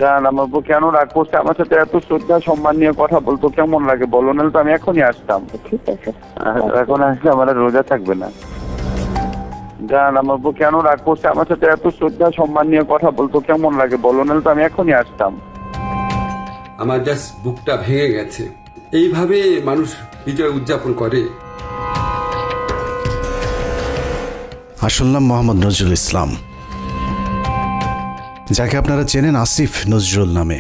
জান আমার উপর কেন রাগ করছে? আমার সাথে এত শ্রদ্ধা সম্মান নিয়ে কথা বলতো কেমন লাগে বলো, নাহলে তো আমি এখনই আসতাম। ঠিক আছে। এখন আসলে আমার আর রোজা থাকবে না। জান আমার উপর কেন রাগ করছে? আমার সাথে এত শ্রদ্ধা সম্মান নিয়ে কথা বলতো কেমন লাগে বলো, নাহলে তো আমি এখনই আসতাম। আমার জাস্ট বুকটা ভেঙে গেছে। এইভাবে মানুষ বিজয় উদযাপন করে? আসল নাম মোহাম্মদ নজরুল ইসলাম, যাকে আপনারা চেনেন আসিফ নজরুল নামে।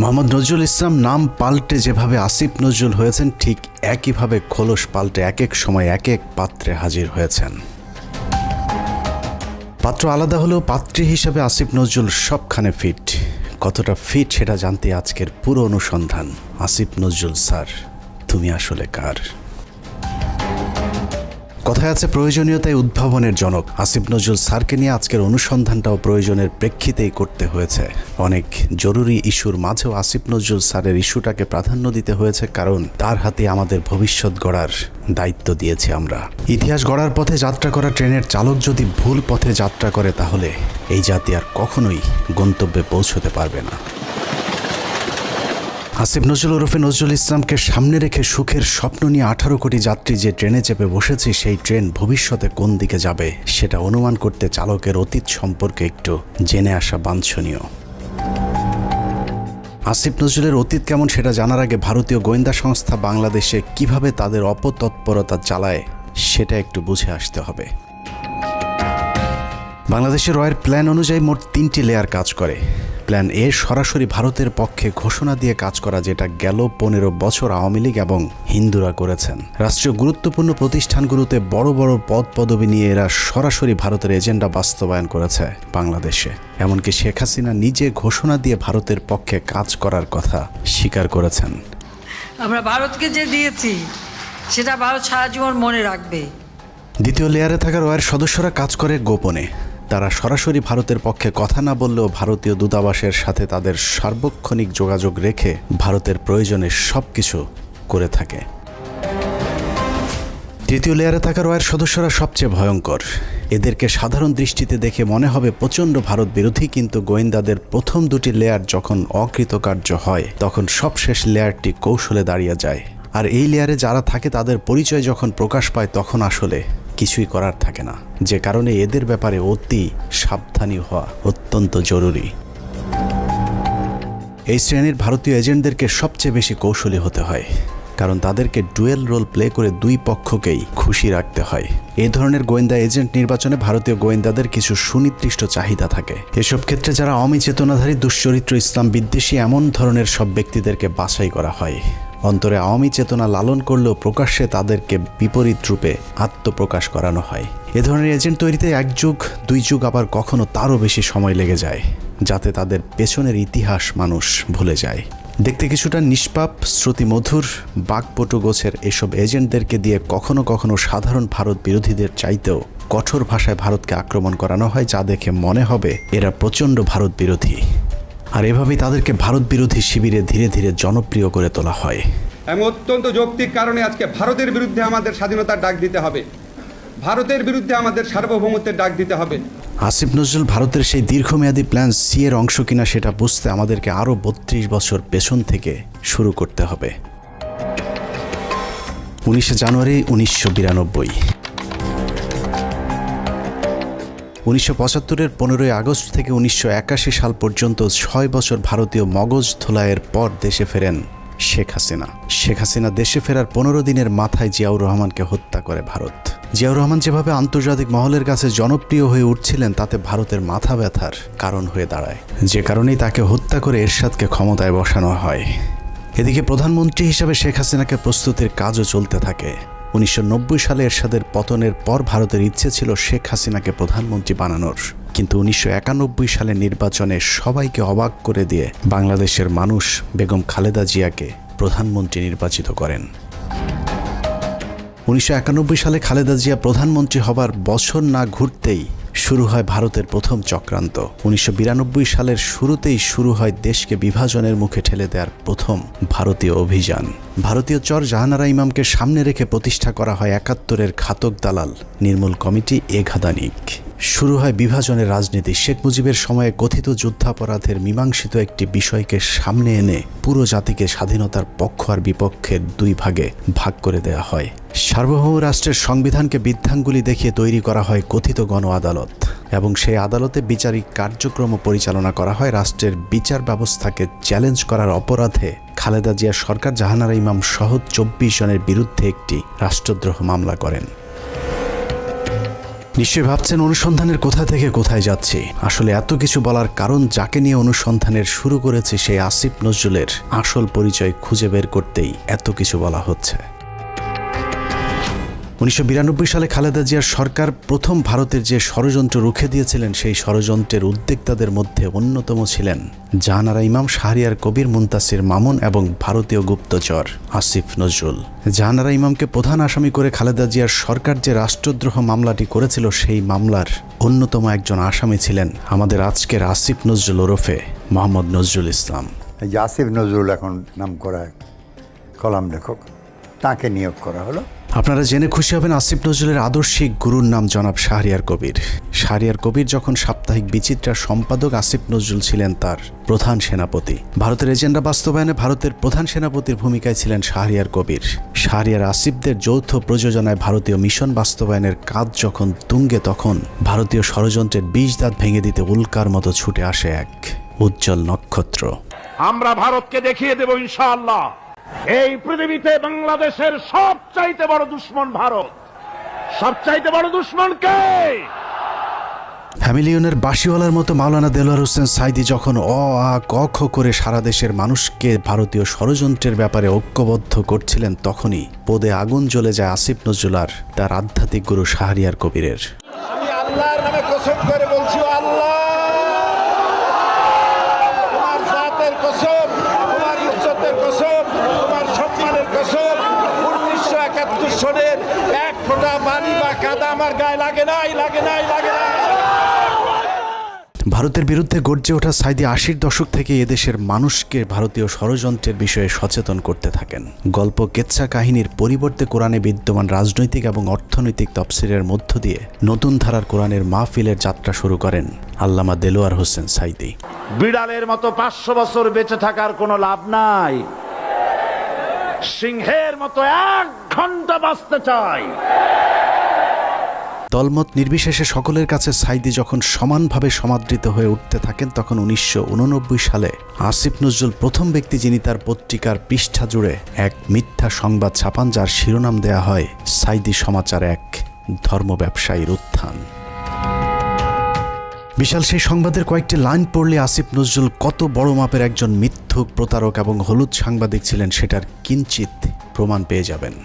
মোহাম্মদ নজরুল ইসলাম নাম পাল্টে যেভাবে আসিফ নজরুল হয়েছেন, ঠিক একইভাবে খোলস পাল্টে এক এক সময় এক এক পাত্রে হাজির হয়েছেন। পাত্র আলাদা হলেও পাত্রী হিসেবে আসিফ নজরুল সবখানে ফিট। কতটা ফিট সেটা জানতে আজকের পুরো অনুসন্ধান। আসিফ নজরুল স্যার, তুমি আসলে কার? কথায় আছে প্রয়োজনীয়তাই উদ্ভাবনের জনক। আসিফ নজরুল স্যারকে নিয়ে আজকের অনুসন্ধানটাও প্রয়োজনের প্রেক্ষিতেই করতে হয়েছে। অনেক জরুরি ইস্যুর মাঝেও আসিফ নজরুল স্যারের ইস্যুটাকে প্রাধান্য দিতে হয়েছে, কারণ তার হাতে আমাদের ভবিষ্যৎ গড়ার দায়িত্ব দিয়েছি আমরা। ইতিহাস গড়ার পথে যাত্রা করা ট্রেনের চালক যদি ভুল পথে যাত্রা করে, তাহলে এই জাতি আর কখনোই গন্তব্যে পৌঁছতে পারবে না। আসিফ নজরুল ওরফে নজরুল ইসলামকে সামনে রেখে সুখের স্বপ্ন নিয়ে 18 কোটি যাত্রী যে ট্রেনে চেপে বসেছি, সেই ট্রেন ভবিষ্যতে কোন দিকে যাবে সেটা অনুমান করতে চালকের অতীত সম্পর্কে একটু জেনে আসা বাঞ্ছনীয়। আসিফ নজরুলের অতীত কেমন সেটা জানার আগে ভারতীয় গোয়েন্দা সংস্থা বাংলাদেশে কিভাবে তাদের অপতৎপরতা চালায় সেটা একটু বুঝে আসতে হবে। বাংলাদেশের রয়ের প্ল্যান অনুযায়ী মোট 3টি লেয়ার কাজ করে। প্ল্যান এ সরাসরি ভারতের পক্ষে ঘোষণা দিয়ে কাজ করা, যেটা গেল 15 বছর আওয়ামী লীগ এবং হিন্দুরা করেছেন। রাষ্ট্রীয় গুরুত্বপূর্ণ প্রতিষ্ঠানগুলোতে বড় বড় পদ পদবি নিয়ে এরা সরাসরি ভারতের এজেন্ডা বাস্তবায়ন করেছে বাংলাদেশে। এমনকি শেখ হাসিনা নিজে ঘোষণা দিয়ে ভারতের পক্ষে কাজ করার কথা স্বীকার করেছেন। আমরা ভারতকে যে দিয়েছি সেটা ভারত সারা জীবন মনে রাখবে। দ্বিতীয় লেয়ারে থাকা রয়ের সদস্যরা কাজ করে গোপনে। তারা সরাসরি ভারতের পক্ষে কথা না বললেও ভারতীয় দূতাবাসের সাথে তাদের সার্বক্ষণিক যোগাযোগ রেখে ভারতের প্রয়োজনে সব কিছু করে থাকে। তৃতীয় লেয়ারে থাকা রয়ের সদস্যরা সবচেয়ে ভয়ঙ্কর। এদেরকে সাধারণ দৃষ্টিতে দেখে মনে হবে প্রচণ্ড ভারত বিরোধী, কিন্তু গোয়েন্দাদের প্রথম 2টি লেয়ার যখন অকৃতকার্য হয়, তখন সবশেষ লেয়ারটি কৌশলে দাঁড়িয়ে যায়। আর এই লেয়ারে যারা থাকে তাদের পরিচয় যখন প্রকাশ পায়, তখন আসলে কিছুই করার থাকে না। যে কারণে এদের ব্যাপারে অতি সাবধানী হওয়া অত্যন্ত জরুরি। এই শ্রেণীর ভারতীয় এজেন্টদেরকে সবচেয়ে বেশি কৌশলী হতে হয়, কারণ তাদেরকে ডুয়েল রোল প্লে করে দুই পক্ষকেই খুশি রাখতে হয়। এই ধরনের গোয়েন্দা এজেন্ট নির্বাচনে ভারতীয় গোয়েন্দাদের কিছু সুনির্দিষ্ট চাহিদা থাকে। এসব ক্ষেত্রে যারা আওয়ামী চেতনাধারী, দুশ্চরিত্র, ইসলাম বিদ্বেষী এমন ধরনের সব ব্যক্তিদেরকে বাছাই করা হয়। অন্তরে আওয়ামী চেতনা লালন করলেও প্রকাশ্যে তাদেরকে বিপরীত রূপে আত্মপ্রকাশ করানো হয়। এ ধরনের এজেন্ট তৈরিতে 1 যুগ 2 যুগ, আবার কখনো তারও বেশি সময় লেগে যায়, যাতে তাদের পেছনের ইতিহাস মানুষ ভুলে যায়। দেখতে কিছুটা নিষ্পাপ, শ্রুতিমধুর, বাকপটু গোছের এসব এজেন্টদেরকে দিয়ে কখনো কখনো সাধারণ ভারত বিরোধীদের চাইতেও কঠোর ভাষায় ভারতকে আক্রমণ করানো হয়, যা দেখে মনে হবে এরা প্রচণ্ড ভারত বিরোধী। আর এভাবেই তাদেরকে ভারত বিরোধী শিবিরে ধীরে ধীরে জনপ্রিয় করে তোলা হয়। এবং অত্যন্ত যৌক্তিক কারণে আজকে ভারতের বিরুদ্ধে আমাদের স্বাধীনতার ডাক দিতে হবে, ভারতের বিরুদ্ধে আমাদের সার্বভৌমত্বের ডাক দিতে হবে। আসিফ নজরুল ভারতের সেই দীর্ঘমেয়াদী প্ল্যান সি এর অংশ কিনা সেটা বুঝতে আমাদেরকে আরও 32 বছর পেছন থেকে শুরু করতে হবে। 19 জানুয়ারি 1992। 1975-এর 15 আগস্ট থেকে 1981 সাল পর্যন্ত 6 বছর ভারতীয় মগজ ধোলাইয়ের পর দেশে ফেরেন শেখ হাসিনা। শেখ হাসিনা দেশে ফেরার 15 দিনের মাথায় জিয়াউর রহমানকে হত্যা করে ভারত। জিয়াউর রহমান যেভাবে আন্তর্জাতিক মহলের কাছে জনপ্রিয় হয়ে উঠছিলেন, তাতে ভারতের মাথা ব্যথার কারণ হয়ে দাঁড়ায়, যে কারণেই তাকে হত্যা করে এরশাদকে ক্ষমতায় বসানো হয়। এদিকে প্রধানমন্ত্রী হিসেবে শেখ হাসিনাকে প্রস্তুতির কাজও চলতে থাকে। 1990 সালে এরশাদের পতনের পর ভারতের ইচ্ছে ছিল শেখ হাসিনাকে প্রধানমন্ত্রী বানানোর, কিন্তু 1991 সালে নির্বাচনে সবাইকে অবাক করে দিয়ে বাংলাদেশের মানুষ বেগম খালেদা জিয়াকে প্রধানমন্ত্রী নির্বাচিত করেন। 1991 সালে খালেদা জিয়া প্রধানমন্ত্রী হবার বছর না ঘুরতেই শুরু হয় ভারতের প্রথম চক্রান্ত। 1992 সালের শুরুতেই শুরু হয় দেশকে বিভাজনের মুখে ঠেলে দেওয়ার প্রথম ভারতীয় অভিযান। ভারতীয় চর জাহানারা ইমামকে সামনে রেখে প্রতিষ্ঠা করা হয় 71-এর ঘাতক দালাল নির্মূল কমিটি এ ঘাদানিক। শুরু হয় বিভাজনের রাজনীতি। শেখ মুজিবের সময়ে কথিত যুদ্ধাপরাধের মীমাংসিত একটি বিষয়কে সামনে এনে পুরো জাতিকে স্বাধীনতার পক্ষ আর বিপক্ষের দুই ভাগে ভাগ করে দেয়া হয়। সার্বভৌম রাষ্ট্রের সংবিধানকে বৃদ্ধাঙ্গুলি দেখিয়ে তৈরি করা হয় কথিত গণ আদালত, এবং সেই আদালতে বিচারিক কার্যক্রম পরিচালনা করা হয় রাষ্ট্রের বিচার ব্যবস্থাকে চ্যালেঞ্জ করার অপরাধে খালেদা জিয়া সরকার জাহানারা ইমাম সহ 24 জনের বিরুদ্ধে একটি রাষ্ট্রদ্রোহ মামলা করেন। নিশ্চয়ই ভাবছেন অনুসন্ধানের কোথা থেকে কোথায় যাচ্ছি। আসলে এত কিছু বলার কারণ, যাকে নিয়ে অনুসন্ধানের শুরু করেছে সেই আসিফ নজরুলের আসল পরিচয় খুঁজে বের করতেই এত কিছু বলা হচ্ছে। 1992 সালে খালেদা জিয়ার সরকার প্রথম ভারতের যে ষড়যন্ত্র রুখে দিয়েছিলেন, সেই ষড়যন্ত্রের উদ্যোক্তাদের মধ্যে অন্যতম ছিলেন জাহানারা ইমাম, শাহরিয়ার কবির, মুনতাসির মামুন এবং ভারতীয় গুপ্তচর আসিফ নজরুল। জাহানারা ইমামকে প্রধান আসামি করে খালেদা জিয়ার সরকার যে রাষ্ট্রদ্রোহ মামলাটি করেছিল, সেই মামলার অন্যতম একজন আসামি ছিলেন আমাদের আজকের আসিফ নজরুল ওরফে মোহাম্মদ নজরুল ইসলাম। এই যে আসিফ নজরুল এখন নাম করা কলাম লেখক, তাকে নিয়োগ করা হলো। আপনারা জেনে খুশি হবেন, আসিফ নজরুলের আদর্শিক গুরুর নাম জনাব শাহরিয়ার কবির। শাহরিয়ার কবির যখন সাপ্তাহিক বিচিত্রার সম্পাদক, আসিফ নজরুল ছিলেন তার প্রধান সেনাপতি। ভারতের এজেন্ডা বাস্তবায়নে ভারতের প্রধান সেনাপতির ভূমিকায় ছিলেন শাহরিয়ার কবির। শাহরিয়ার আসিফদের যৌথ প্রযোজনায় ভারতীয় মিশন বাস্তবায়নের কাজ যখন তুঙ্গে, তখন ভারতীয় ষড়যন্ত্রের বীজ দাঁত ভেঙে দিতে উল্কার মতো ছুটে আসে এক উজ্জ্বল নক্ষত্র। আমরা ভারতকে দেখিয়ে দেব ইনশাআল্লাহ, এই পৃথিবীতে বাংলাদেশের সবচাইতে বড় দুশ্মন ভারত। সবচাইতে বড় দুশ্মন কে? হ্যামিলিয়নের বাঁশিওয়ালার মতো মাওলানা দেলোয়ার হোসেন সাঈদী যখন আ ক খ করে সারা দেশের মানুষকে ভারতীয় ষড়যন্ত্রের ব্যাপারে ঐক্যবদ্ধ করছিলেন, তখনই পদে আগুন জ্বলে যায় আসিফ নজরুল আর তার আধ্যাত্মিক গুরু শাহরিয়ার কবিরের। আমি আল্লাহর নামে কসম করে বলছি, আল্লাহ তোমার জাতের কসম, তোমার ইজ্জতের কসম, তোমার সম্মানের কসম, 1971 সনের এক ফোঁটা পানি বা কাদা আমার গায়ে লাগে নাই, লাগে নাই, লাগে নাই। ভারতের বিরুদ্ধে গর্জে ওঠা সাঈদী 80-র দশক থেকে এদেশের মানুষকে ভারতীয় ষড়যন্ত্রের বিষয়ে সচেতন করতে থাকেন। গল্প, কেচ্ছা কাহিনীর পরিবর্তে কোরআনে বিদ্যমান রাজনৈতিক এবং অর্থনৈতিক তফসিরের মধ্য দিয়ে নতুন ধারার কোরআনের মাহফিলের যাত্রা শুরু করেন আল্লামা দেলোয়ার হোসেন সাঈদী। বিড়ালের মতো 500 বছর বেঁচে থাকার কোনো লাভ নাই, সিংহের মতো 1 ঘন্টা বাঁচতে চাই। দলমত নির্বিশেষে সকলের কাছে সাঈদী যখন সমানভাবে সমাদৃত হয়ে উঠতে থাকেন, তখন 1989 সালে আসিফ নজরুল প্রথম ব্যক্তি যিনি তার পত্রিকার পৃষ্ঠা জুড়ে এক মিথ্যা সংবাদ ছাপান, যার শিরোনাম দেয়া হয় সাঈদী সমাচার, এক ধর্ম ব্যবসায়ীর উত্থান। বিশাল সেই সংবাদের কয়েকটি লাইন পড়লে আসিফ নজরুল কত বড় মাপের একজন মিথ্যুক, প্রতারক এবং হলুদ সাংবাদিক ছিলেন সেটার কিঞ্চিত প্রমাণ পেয়ে যাবেন।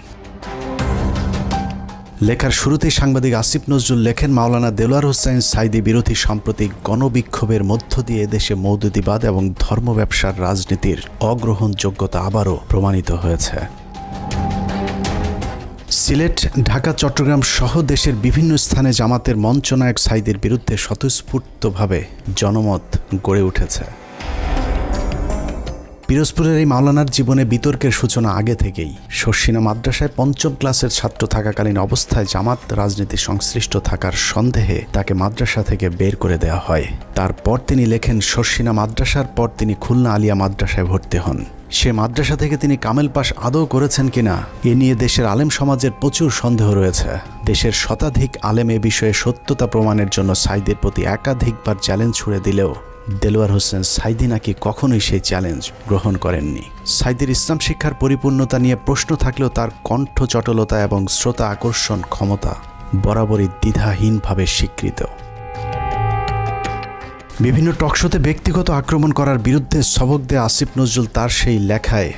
লেখার শুরুতেই সাংবাদিক আসিফ নজরুল লেখেন, মাওলানা দেলোয়ার হোসেন সাঈদী বিরোধী সাম্প্রতিক গণবিক্ষোভের মধ্য দিয়ে দেশে মৌদুদিবাদ এবং ধর্ম ব্যবসার রাজনীতির অগ্রহণযোগ্যতা আবারও প্রমাণিত হয়েছে। সিলেট, ঢাকা, চট্টগ্রাম সহ দেশের বিভিন্ন স্থানে জামাতের মঞ্চনায়ক সাঈদীর বিরুদ্ধে স্বতঃস্ফূর্তভাবে জনমত গড়ে উঠেছে। পিরোজপুরের এই মাওলানার জীবনে বিতর্কের সূচনা আগে থেকেই। শর্ষিনা মাদ্রাসায় 5ম ক্লাসের ছাত্র থাকাকালীন অবস্থায় জামাত রাজনীতি সংশ্লিষ্ট থাকার সন্দেহে তাকে মাদ্রাসা থেকে বের করে দেওয়া হয়। তারপর তিনি লেখেন, শর্ষিনা মাদ্রাসার পর তিনি খুলনা আলিয়া মাদ্রাসায় ভর্তি হন। সে মাদ্রাসা থেকে তিনি কামেল পাশ আদৌ করেছেন কিনা এ নিয়ে দেশের আলেম সমাজের প্রচুর সন্দেহ রয়েছে। দেশের শতাধিক আলেম এ বিষয়ে সত্যতা প্রমাণের জন্য সাঈদীর প্রতি একাধিকবার চ্যালেঞ্জ ছুড়ে দিলেও দেলোয়ার হোসেন সাঈদী নাকি কখনোই সেই চ্যালেঞ্জ গ্রহণ করেননি। সাঈদীর ইসলাম শিক্ষার পরিপূর্ণতা নিয়ে প্রশ্ন থাকলেও তার কণ্ঠ চটলতা এবং শ্রোতা আকর্ষণ ক্ষমতা বরাবরই দ্বিধাহীনভাবে স্বীকৃত। বিভিন্ন টকশোতে ব্যক্তিগত আক্রমণ করার বিরুদ্ধে সবক দেয়া আসিফ নজরুল তার সেই লেখায়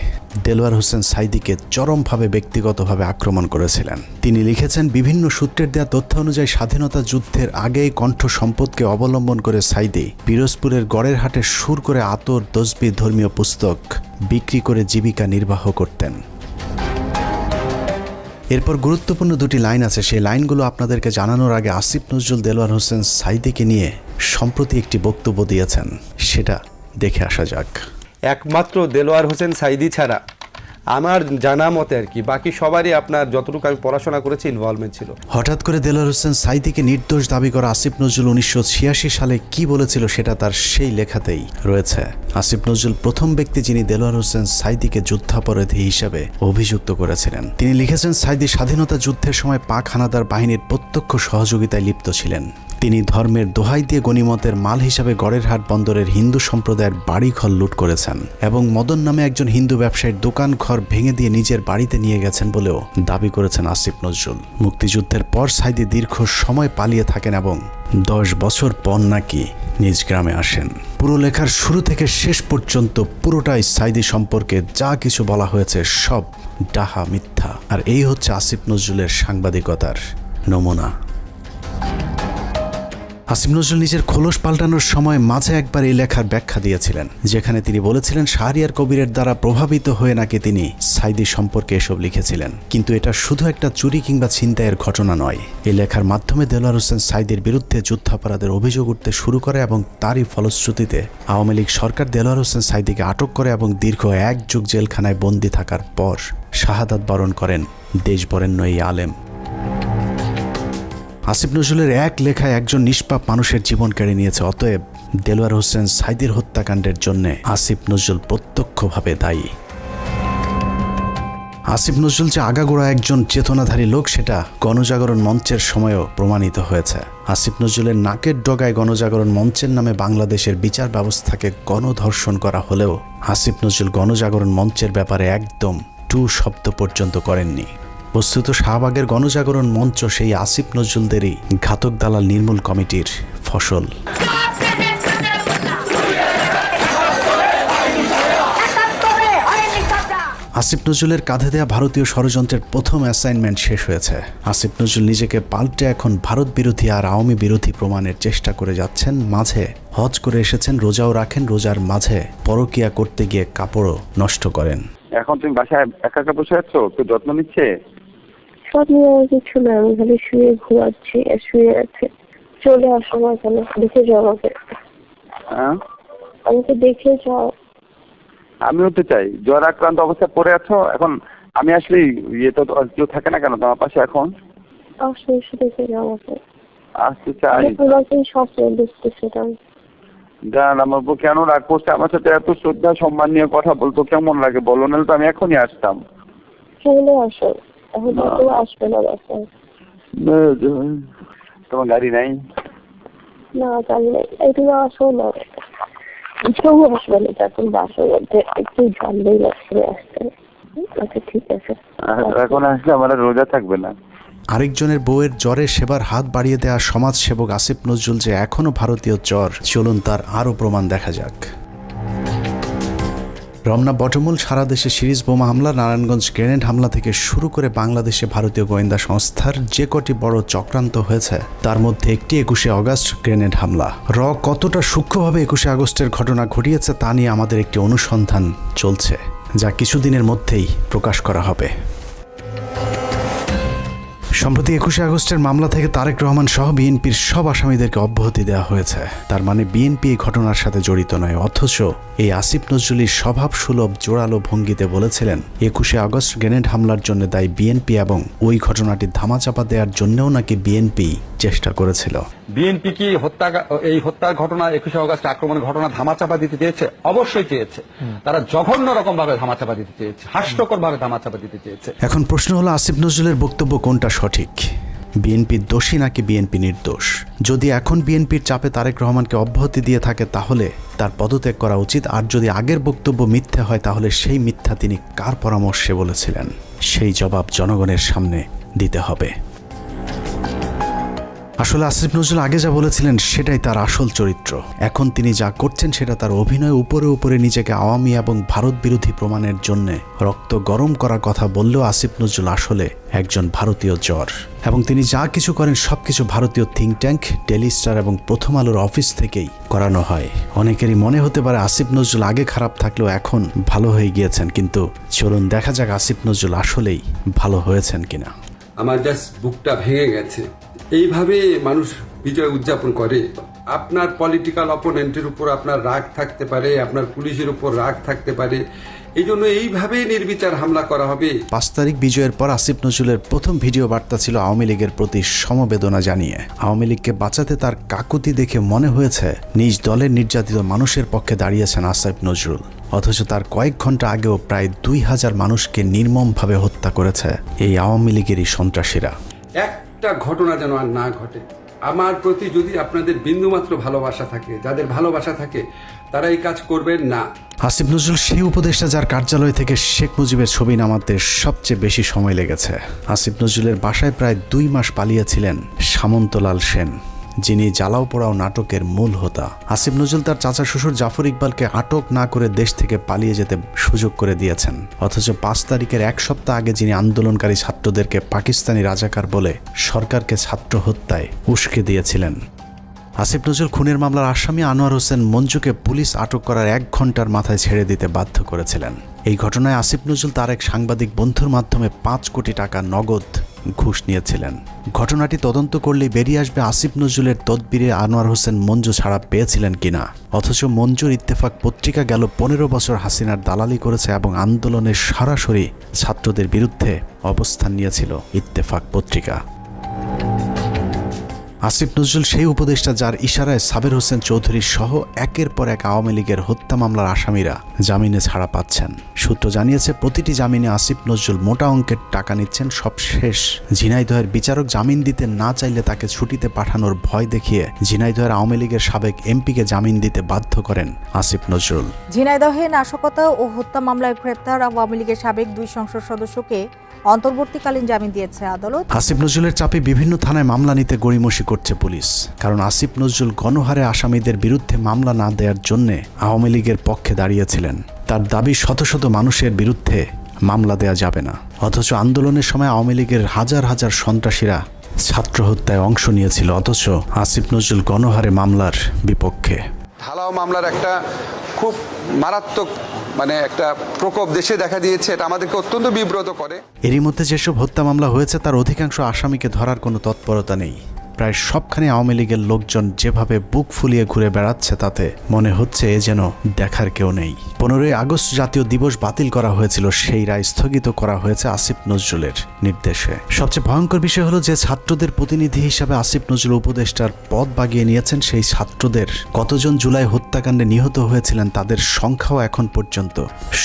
দেলোয়ার হোসেন সাঈদীকে চরমভাবে ব্যক্তিগতভাবে আক্রমণ করেছিলেন। তিনি লিখেছেন, বিভিন্ন সূত্রের দেয়া তথ্য অনুযায়ী স্বাধীনতা যুদ্ধের আগেই কণ্ঠ সম্পদকে অবলম্বন করে সাঈদী পিরোজপুরের গড়ের হাটে সুর করে আতর, তসবিহ, ধর্মীয় পুস্তক বিক্রি করে জীবিকা নির্বাহ করতেন। এরপর গুরুত্বপূর্ণ দুটি লাইন আছে, সেই লাইনগুলো আপনাদেরকে জানানোর আগে আসিফ নজরুল দেলোয়ার হোসেন সাঈদীকে নিয়ে সম্প্রতি একটি বক্তব্য দিয়েছেন, সেটা দেখে আসা যাক। একমাত্র দেলোয়ার হোসেন সাঈদী ছাড়া আমার জানা মতে আর কি, বাকি সবারই আপনার যতটুকু আমি পড়াশোনা করেছি ইনভলভমেন্ট ছিল। হঠাৎ করে দেলোয়ার হোসেন সাঈদীকে নির্দোষ দাবি করা আসিফ নজরুল 1986 সালে কি বলেছিল সেটা তার সেই লেখাতেই রয়েছে। আসিফ নজরুল প্রথম ব্যক্তি যিনি দেলোয়ার হোসেন সাঈদীকে যুদ্ধাপরাধী হিসেবে অভিযুক্ত করেছিলেন। তিনি লিখেছেন, সাঈদী স্বাধীনতা যুদ্ধের সময় পাক হানাদার বাহিনীর প্রত্যক্ষ সহযোগিতায় লিপ্ত ছিলেন। তিনি ধর্মের দোহাই দিয়ে গনিমতের মাল হিসাবে গড়েরহাট বন্দরের হিন্দু সম্প্রদায়ের বাড়িঘর লুট করেছেন এবং মদন নামে একজন হিন্দু ব্যবসায়ীর দোকান ঘর ভেঙে দিয়ে নিজের বাড়িতে নিয়ে গেছেন বলেও দাবি করেছেন আসিফ নজরুল। মুক্তিযুদ্ধের পর সাঈদী দীর্ঘ সময় পালিয়ে থাকেন এবং 10 বছর পর নাকি নিজ গ্রামে আসেন। পুরো লেখার শুরু থেকে শেষ পর্যন্ত পুরোটাই সাঈদী সম্পর্কে যা কিছু বলা হয়েছে সব ডাহা মিথ্যা। আর এই হচ্ছে আসিফ নজরুলের সাংবাদিকতার নমুনা। আসিফ নজরুল নিজের খোলস পাল্টানোর সময় মাঝে একবার এই লেখার ব্যাখ্যা দিয়েছিলেন, যেখানে তিনি বলেছিলেন শাহরিয়ার কবিরের দ্বারা প্রভাবিত হয়ে নাকি তিনি সাঈদী সম্পর্কে এসব লিখেছিলেন। কিন্তু এটা শুধু একটা চুরি কিংবা ছিনতাইয়ের ঘটনা নয়। এই লেখার মাধ্যমে দেলোয়ার হোসেন সাঈদীর বিরুদ্ধে যুদ্ধাপরাধের অভিযোগ উঠতে শুরু করে এবং তারই ফলশ্রুতিতে আওয়ামী লীগ সরকার দেলোয়ার হোসেন সাঈদীকে আটক করে এবং দীর্ঘ 1 যুগ জেলখানায় বন্দী থাকার পর শাহাদাত বরণ করেন দেশবরেণ্য এই আলেম। আসিফ নজরুলের এক লেখায় একজন নিষ্পাপ মানুষের জীবন কেড়ে নিয়েছে। অতএব দেলোয়ার হোসেন সাঈদীর হত্যাকাণ্ডের জন্য আসিফ নজরুল প্রত্যক্ষভাবে দায়ী। আসিফ নজরুল যে আগাগোড়া একজন চেতনাধারী লোক সেটা গণজাগরণ মঞ্চের সময়ও প্রমাণিত হয়েছে। আসিফ নজরুলের নাকের ডগায় গণজাগরণ মঞ্চের নামে বাংলাদেশের বিচার ব্যবস্থাকে গণধর্ষণ করা হলেও আসিফ নজরুল গণজাগরণ মঞ্চের ব্যাপারে একদম টু শব্দ পর্যন্ত করেননি। বস্তুত শাহবাগের গণজাগরণ মঞ্চ সেই আসিফ নজরুলদেরই ঘাতক দালাল নির্মূল কমিটির ফসল। আসিফ নজরুলের কাঁধে দেয়া ভারতীয় ষড়যন্ত্রের প্রথম অ্যাসাইনমেন্ট শেষ হয়েছে। আসিফ নজরুল নিজেকে পাল্টে এখন ভারত বিরোধী আর আওয়ামী বিরোধী প্রমাণের চেষ্টা করে যাচ্ছেন। মাঝে হজ করে এসেছেন, রোজাও রাখেন, রোজার মাঝে পরকিয়া করতে গিয়ে কাপড়ও নষ্ট করেন। এখন তুমি বাসায় একা একা বসে আছো, কেউ যত্ন নিচ্ছে? যত্ন নেওয়ার কিছু না, আমি খালি শুয়ে ঘুমাচ্ছি আর শুয়ে আছে। চলে আসো না কেন, দেখে যাও আমাকে। হ্যাঁ, আমাকে দেখে যাও। আমিও তো চাই। জ্বর আক্রান্ত অবস্থায় পড়ে আছো এখন। আমি আসলে ইয়ে তো কেউ থাকে না কেন তোমার পাশে এখন? আসো, এসে দেখে যাও আমাকে। আসতে চাই। তোমাকে সবসময় দেখতেছিলাম। জান, আমার বউ কেন রাগ করছে আমার সাথে? এত শ্রদ্ধা সম্মান নিয়ে কথা বলতো কেমন লাগে বলো, নাহলে তো আমি এখনই আসতাম। চলে আসো, এখন তো আসবে না বাসায়। তোমার গাড়ি নাই? না, গাড়ি নেই। এই তুমি আসো না, কেউ আসবে না। এখন বাসার মধ্যে একটু জানলেই লাগছে আসতে। আচ্ছা ঠিক আছে, এখন আসলে আমার রোজা থাকবে না। আরেকজনের বউয়ের জ্বরে সেবার হাত বাড়িয়ে দেওয়া সমাজসেবক আসিফ নজরুল যে এখনও ভারতীয় জ্বর, চলুন তার আরও প্রমাণ দেখা যাক। রমনা বটমূল সারা দেশে সিরিজ বোমা হামলা, নারায়ণগঞ্জ গ্রেনেড হামলা থেকে শুরু করে বাংলাদেশে ভারতীয় গোয়েন্দা সংস্থার যে কটি বড় চক্রান্ত হয়েছে তার মধ্যে একটি 21শে আগস্ট গ্রেনেড হামলা। কতটা সূক্ষ্মভাবে 21শে আগস্টের ঘটনা ঘটিয়েছে তা নিয়ে আমাদের একটি অনুসন্ধান চলছে, যা কিছুদিনের মধ্যেই প্রকাশ করা হবে। সম্প্রতি 21শে আগস্টের মামলা থেকে তারেক রহমান সহ বিএনপির সব আসামিদেরকে অব্যাহতি দেওয়া হয়েছে। তার মানে বিএনপি এই ঘটনার সাথে জড়িত নয়। অথচ এই আসিফ নজরুলের স্বভাব সুলভ জোরালো ভঙ্গিতে বলেছিলেন 21শে আগস্ট গ্রেনেড হামলার জন্য দায়ী বিএনপি এবং ওই ঘটনাটি ধামাচাপা দেওয়ার জন্যও নাকি বিএনপি চেষ্টা করেছিল। বিএনপি কি এই হত্যার ঘটনা 21শে আগস্ট আক্রমণের ঘটনা ধামাচাপা দিতে চেয়েছে? অবশ্যই চেয়েছে। তারা জঘন্য রকম ভাবে ধামাচাপা দিতে চেয়েছে, হাস্যকর ভাবে ধামাচাপা দিতে চেয়েছে। এখন প্রশ্ন হলো আসিফ নজরুলের বক্তব্য কোনটা সঠিক? বিএনপি দোষী নাকি বিএনপি নির্দোষ? যদি এখন বিএনপির চাপে তারেক রহমানকে অব্যাহতি দিয়ে থাকে তাহলে তার পদত্যাগ করা উচিত। আর যদি আগের বক্তব্য মিথ্যা হয় তাহলে সেই মিথ্যা তিনি কার পরামর্শে বলেছিলেন সেই জবাব জনগণের সামনে দিতে হবে। আসলে আসিফ নজরুল আগে যা বলেছিলেন সেটাই তার আসল চরিত্র। এখন তিনি যা করছেন সেটা তার অভিনয়। উপরে উপরে নিজেকে আওয়ামী এবং ভারত বিরোধী প্রমাণের জন্য রক্ত গরম করার কথা বললেও আসিফ নজরুল আসলে একজন ভারতীয় জ্বর এবং তিনি যা কিছু করেন সবকিছু ভারতীয় থিঙ্ক ট্যাঙ্ক, ডেইলি স্টার এবং প্রথম আলোর অফিস থেকেই করানো হয়। অনেকেরই মনে হতে পারে আসিফ নজরুল আগে খারাপ থাকলেও এখন ভালো হয়ে গিয়েছেন, কিন্তু চলুন দেখা যাক আসিফ নজরুল আসলেই ভালো হয়েছেন কিনা। আমার জাস্ট বুকটা ভেঙে গেছে। এইভাবে মানুষ বিজয় উদযাপন করে? আপনার পলিটিক্যাল অপোনেন্টের উপর আপনার রাগ থাকতে পারে, আপনার পুলিশের উপর রাগ থাকতে পারে, এই জন্য এইভাবে নির্বিচার হামলা করা হবে। 5 তারিখ বিজয়ের পর আসিফ নজরুলের প্রথম ভিডিও বার্তা ছিল আওয়ামী লীগের প্রতি সমবেদনা জানিয়ে। আওয়ামী লীগকে বাঁচাতে তার কাকুতি দেখে মনে হয়েছে নিজ দলের নির্যাতিত মানুষের পক্ষে দাঁড়িয়েছেন আসিফ নজরুল। অথচ তার কয়েক ঘন্টা আগেও প্রায় 2000 মানুষকে নির্মমভাবে হত্যা করেছে এই আওয়ামী লীগেরই সন্ত্রাসীরা। একটা ঘটনা যেন আর না ঘটে। আমার প্রতি যদি আপনাদের বিন্দুমাত্র ভালোবাসা থাকে, যাদের ভালোবাসা থাকে, তারা এই কাজ করবেন না। আসিফ নজরুল সেই উপদেষ্টা যার কার্যালয় থেকে শেখ মুজিবের ছবি নামাতে সবচেয়ে বেশি সময় লেগেছে। আসিফ নজরুলের বাসায় প্রায় 2 মাস পালিয়েছিলেন সামন্তলাল সেন, যিনি জ্বালাও পোড়াও নাটকের মূল হোতা। আসিফ নজরুল তার চাচা শ্বশুর জাফর ইকবালকে আটক না করে দেশ থেকে পালিয়ে যেতে সুযোগ করে দিয়েছেন। অথচ 5 তারিখের 1 সপ্তাহ আগে যিনি আন্দোলনকারী ছাত্রদেরকে পাকিস্তানি রাজাকার বলে সরকারকে ছাত্র হত্যায় উস্কে দিয়েছিলেন। আসিফ নজরুল খুনের মামলার আসামি আনোয়ার হোসেন মঞ্জুকে পুলিশ আটক করার 1 ঘন্টার মাথায় ছেড়ে দিতে বাধ্য করেছিলেন। এই ঘটনায় আসিফ নজরুল তার এক সাংবাদিক বন্ধুর মাধ্যমে 5 কোটি টাকা নগদ ঘুষ নিয়েছিলেন। ঘটনাটি তদন্ত করলেই বেরিয়ে আসবে আসিফ নজরুলের তদবিরে আনোয়ার হোসেন মঞ্জু ছাড়া পেয়েছিলেন কিনা। অথচ মঞ্জুর ইত্তেফাক পত্রিকা গেল 15 বছর হাসিনার দালালি করেছে এবং আন্দোলনের সরাসরি ছাত্রদের বিরুদ্ধে অবস্থান নিয়েছিল ইত্তেফাক পত্রিকা। আসিফ নজরুল সেই উপদেষ্টা যার ইশারায় সাবের হোসেন চৌধুরী সহ একের পর এক আওয়ামী লীগের হত্যা মামলার আসামিরা জামিনে ছাড়া পাচ্ছেন। সূত্র জানিয়েছে প্রতিটি জামিনে আসিফ নজরুল মোটা অঙ্কের টাকা নিচ্ছেন। সবশেষ ঝিনাইদহের বিচারক জামিন দিতে না চাইলে তাকে ছুটিতে পাঠানোর ভয় দেখিয়ে ঝিনাইদহের আওয়ামী লীগের সাবেক এমপিকে জামিন দিতে বাধ্য করেন আসিফ নজরুল। ঝিনাইদহে নাশকতা ও হত্যা মামলায় গ্রেপ্তার আওয়ামী লীগের সাবেক 2 সংসদ সদস্যকে অন্তর্বর্তীকালীন জামিন দিয়েছে আদালত। আসিফ নজরুলের চাপে বিভিন্ন থানায় মামলা নিতে গড়িমসি করছে পুলিশ। কারণ আসিফ নজরুল গণহারে আসামিদের বিরুদ্ধে মামলা না দেওয়ার জন্য আওয়ামী লীগের পক্ষে দাঁড়িয়েছিলেন। তার দাবি শত শত মানুষের বিরুদ্ধে মামলা দেয়া যাবে না। অথচ আন্দোলনের সময় আওয়ামী লীগের হাজার হাজার সন্ত্রাসীরা ছাত্র হত্যায় অংশ নিয়েছিল। অথচ আসিফ নজরুল গণহারে মামলার বিপক্ষে। ঢালাও মামলার একটা খুব মারাত্মক একটা প্রকোপ দেশে দেখা দিয়েছে। এটা আমাদেরকে অত্যন্ত বিব্রত করে। এরই মধ্যে যেসব হত্যা মামলা হয়েছে তার অধিকাংশ আসামিকে ধরার কোনো তৎপরতা নেই। প্রায় সবখানে আওয়ামী লীগের লোকজন যেভাবে বুক ফুলিয়ে ঘুরে বেড়াচ্ছে তাতে মনে হচ্ছে এ যেন দেখার কেউ নেই। 15ই আগস্ট জাতীয় দিবস বাতিল করা হয়েছিল, সেই রায় স্থগিত করা হয়েছে আসিফ নজরুলের নির্দেশে। সবচেয়ে ভয়ঙ্কর বিষয় হলো যে ছাত্রদের প্রতিনিধি হিসাবে আসিফ নজরুল উপদেষ্টার পদ বাগিয়ে নিয়েছেন। সেই ছাত্রদের কতজন জুলাই হত্যাকাণ্ডে নিহত হয়েছিলেন তাদের সংখ্যাও এখন পর্যন্ত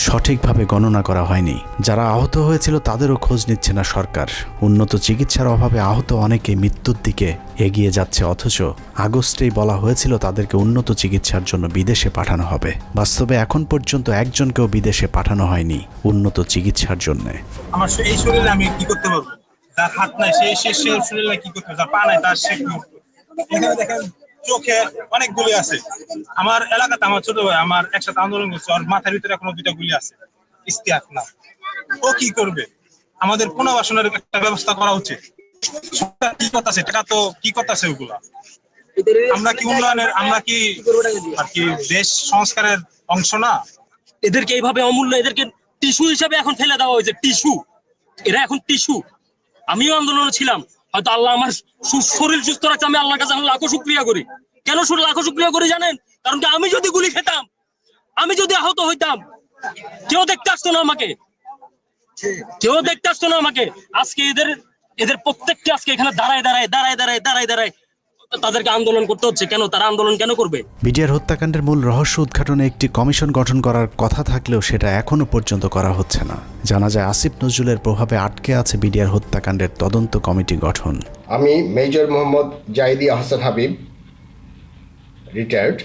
সঠিকভাবে গণনা করা হয়নি। যারা আহত হয়েছিল তাদেরও খোঁজ নিচ্ছে না সরকার। উন্নত চিকিৎসার অভাবে আহত অনেকে মৃত্যুর দিকে এগিয়ে যাচ্ছে। অথচ আগস্টেই বলা হয়েছিল তাদেরকে উন্নত চিকিৎসার জন্য বিদেশে পাঠানো হবে। বাস্তবে এখন পর্যন্ত একজনকেও বিদেশে পাঠানো হয়নি উন্নত চিকিৎসার জন্য। আমার এই শরীরে আমি কি করতে পারবো? যার হাত নাই সেই শরীরে কি করতে পারবে? যার পা নাই তার সে এখানে দেখেন চোখে অনেক গুলি আছে। আমার এলাকাতে আমার ছোট ভাই আমার একসাথে আন্দোলন করছে, ওর মাথার ভিতরে এখনো 2টা গুলি আছে। ইস্তিয়াক না, ও কি করবে? আমাদের পুনর্বাসনের একটা ব্যবস্থা করা উচিত। কি করতেছে টাকা তো কি করতেছে ওগুলা? আমরা কি উন্নয়নের, আমরা কি আর কি দেশ সংস্কারের অংশ না? এদেরকে এইভাবে অমূল্য, এদেরকে টিস্যু হিসাবে এখন ফেলে দেওয়া হয়েছে। টিস্যু, এরা এখন টিস্যু। আমিও আন্দোলনে ছিলাম, হয়তো আল্লাহ আমার শরীর সুস্থ রাখছে, আমি আল্লাহর কাছে লাখো শুকরিয়া করি। কেন লাখো শুকরিয়া করি জানেন? কারণ কি আমি যদি গুলি খেতাম, আমি যদি আহত হইতাম, কেউ দেখতে আসতো না আমাকে, কেউ দেখতে আসতো না আমাকে। আজকে এদের প্রত্যেককে আজকে এখানে দাঁড়ায় তাদেরকে আন্দোলন করতে হচ্ছে। কেন তারা আন্দোলন কেন করবে? বিডিআর হত্যাকাণ্ডের মূল রহস্য উদ্ঘাটনে একটি কমিশন গঠন করার কথা থাকলেও সেটা এখনো পর্যন্ত করা হচ্ছে না। জানা যায় আসিফ নজরুলের প্রভাবে আটকে আছে বিডিআর হত্যাকাণ্ডের তদন্ত কমিটি গঠন। আমি major Mohammad Zahidi Ahsan Habib, retired,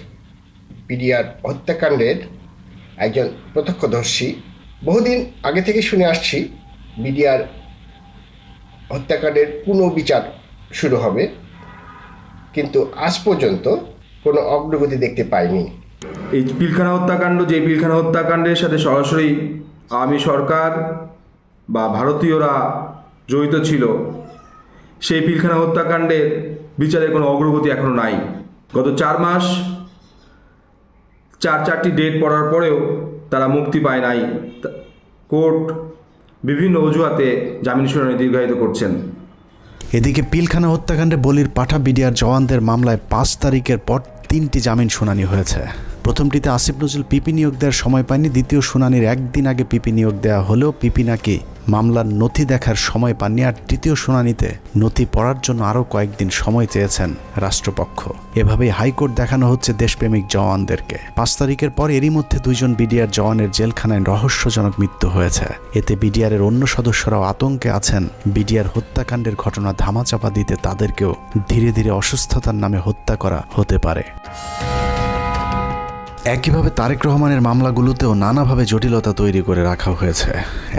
BDR হত্যাকাণ্ডের একজন প্রত্যক্ষদর্শী। বহুদিন আগে থেকে শুনে আসছি বিডিআর হত্যাকাণ্ডের পুনর্বিচার শুরু হবে, কিন্তু আজ পর্যন্ত কোনো অগ্রগতি দেখতে পাইনি। এই পিলখানা হত্যাকাণ্ড, যে পিলখানা হত্যাকাণ্ডের সাথে সরাসরি আওয়ামী সরকার বা ভারতীয়রা জড়িত ছিল, সেই পিলখানা হত্যাকাণ্ডের বিচারের কোনো অগ্রগতি এখনও নাই। গত 4 মাস 4টি ডেট পড়ার পরেও তারা মুক্তি পায় নাই। কোর্ট বিভিন্ন অজুহাতে জামিন শুনানি দীর্ঘায়িত করছেন। এদিকে পিলখানা হত্যাকাণ্ডে বলির পাঠা বিডিআর জওয়ানদের মামলায় 5 তারিখের পর 3টি জামিন শুনানি হয়েছে। প্রথমটিতে আসিফ নজরুল পিপি নিয়োগ দেওয়ার সময় পায়নি, দ্বিতীয় শুনানির একদিন আগে পিপি নিয়োগ দেওয়া হলেও পিপি নাকি মামলার নথি দেখার সময় পাননি, আর তৃতীয় শুনানিতে নথি পড়ার জন্য আরও কয়েকদিন সময় চেয়েছেন রাষ্ট্রপক্ষ। এভাবেই হাইকোর্ট দেখানো হচ্ছে দেশপ্রেমিক জওয়ানদেরকে। 5 তারিখের পর এরই মধ্যে 2 জন বিডিআর জওয়ানের জেলখানায় রহস্যজনক মৃত্যু হয়েছে। এতে বিডিআরের অন্য সদস্যরাও আতঙ্কে আছেন বিডিআর হত্যাকাণ্ডের ঘটনা ধামাচাপা দিতে তাদেরকেও ধীরে ধীরে অসুস্থতার নামে হত্যা করা হতে পারে। একইভাবে তারেক রহমানের মামলাগুলোতেও নানাভাবে জটিলতা তৈরি করে রাখা হয়েছে।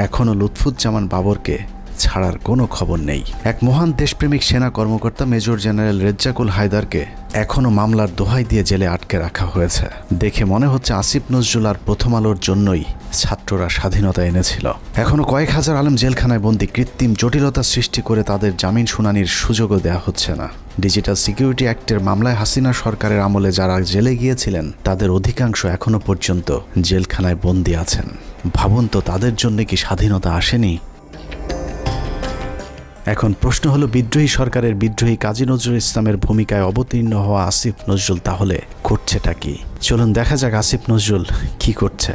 এখনও লুৎফুজ্জামান বাবরকে ছাড়ার কোনো খবর নেই। এক মহান দেশপ্রেমিক সেনা কর্মকর্তা মেজর জেনারেল রেজ্জাকুল হায়দারকে এখনও মামলার দোহাই দিয়ে জেলে আটকে রাখা হয়েছে। দেখে মনে হচ্ছে আসিফ নজরুল আর প্রথম আলোর জন্যই ছাত্ররা স্বাধীনতা এনেছিল। এখনও কয়েক হাজার আলেম জেলখানায় বন্দী, কৃত্রিম জটিলতা সৃষ্টি করে তাদের জামিন শুনানির সুযোগও দেওয়া হচ্ছে না। ডিজিটাল সিকিউরিটি অ্যাক্টের মামলায় হাসিনা সরকারের আমলে যারা জেলে গিয়েছিলেন তাদের অধিকাংশ এখনও পর্যন্ত জেলখানায় বন্দী আছেন। ভাবুন তো, তাদের জন্য কি স্বাধীনতা আসেনি? এখন প্রশ্ন হলো, বিদ্রোহী সরকারের বিদ্রোহী কাজী নজরুল ইসলামের ভূমিকায় অবতীর্ণ হওয়া আসিফ নজরুল তাহলে করছেটা কি? চলুন দেখা যাক আসিফ নজরুল কি করছে।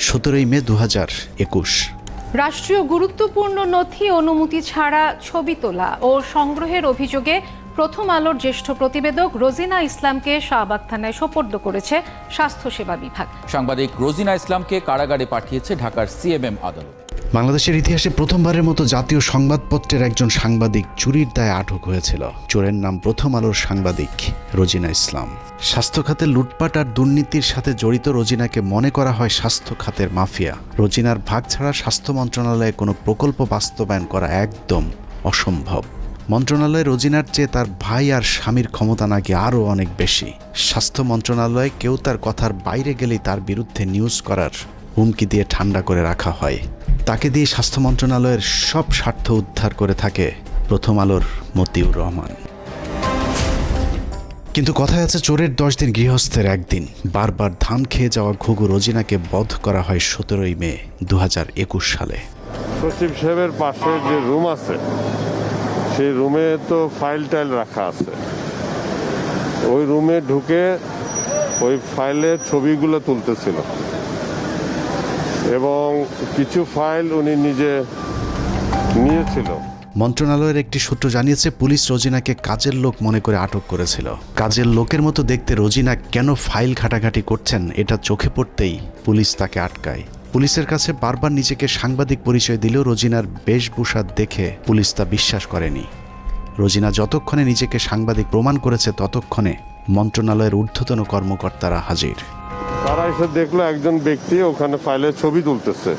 17 মে 2021। রাষ্ট্রীয় গুরুত্বপূর্ণ নথি অনুমতি ছাড়া ছবি তোলা ও সংগ্রহের অভিযোগে প্রথম আলোর জ্যেষ্ঠ প্রতিবেদক রোজিনা ইসলামকে শাহবাগ থানায় সোপর্দ করেছে স্বাস্থ্যসেবা বিভাগ। সাংবাদিক রোজিনা ইসলামকে কারাগারে পাঠিয়েছে ঢাকার সিএমএম আদালত। বাংলাদেশের ইতিহাসে প্রথমবারের মতো জাতীয় সংবাদপত্রের একজন সাংবাদিক চুরির দায়ে আটক হয়েছিল। চোরের নাম প্রথম আলোর সাংবাদিক রোজিনা ইসলাম। স্বাস্থ্য খাতে লুটপাট আর দুর্নীতির সাথে জড়িত রোজিনাকে মনে করা হয় স্বাস্থ্য খাতের মাফিয়া। রোজিনার ভাগ ছাড়া স্বাস্থ্য মন্ত্রণালয়ে কোনো প্রকল্প বাস্তবায়ন করা একদম অসম্ভব। মন্ত্রণালয়ে রোজিনার চেয়ে তার ভাই আর স্বামীর ক্ষমতা নাকি আরও অনেক বেশি। স্বাস্থ্য মন্ত্রণালয়ে কেউ তার কথার বাইরে গেলেই তার বিরুদ্ধে নিউজ করার হুমকি দিয়ে ঠান্ডা করে রাখা হয়। তাকে দিয়ে স্বাস্থ্য মন্ত্রণালয়ের সব স্বার্থ উদ্ধার করে থাকে প্রথম আলোর মতিউর রহমান। কিন্তু কথায় আছে, চোরের 10 দিন গৃহস্থের একদিন। বারবার ধান খেয়ে যাওয়া ঘুঘু রোজিনাকে বধ করা হয় 17 মে 2021 সালে। সচিব সাহেবের পাশে যে রুম আছে সেই রুমে তো ফাইল টাইল রাখা আছে। ওই রুমে ঢুকে ওই ফাইলের ছবিগুলো তুলতেছিল এবং কিছু ফাইল উনি নিজে নিয়েছিল। মন্ত্রণালয়ের একটি সূত্র জানিয়েছে, পুলিশ রোজিনাকে কাজের লোক মনে করে আটক করেছিল। কাজের লোকের মতো দেখতে রোজিনা কেন ফাইল ঘাটাঘাটি করছেন এটা চোখে পড়তেই পুলিশ তাকে আটকায়। পুলিশের কাছে বারবার নিজেকে সাংবাদিক পরিচয় দিলেও রোজিনার বেশভূষা দেখে পুলিশ তা বিশ্বাস করেনি। রোজিনা যতক্ষণে নিজেকে সাংবাদিক প্রমাণ করেছে ততক্ষণে মন্ত্রণালয়ের ঊর্ধ্বতন কর্মকর্তারা হাজির। তারা এসে দেখলো একজন ব্যক্তি ওখানে ফাইলের ছবি তুলতেছে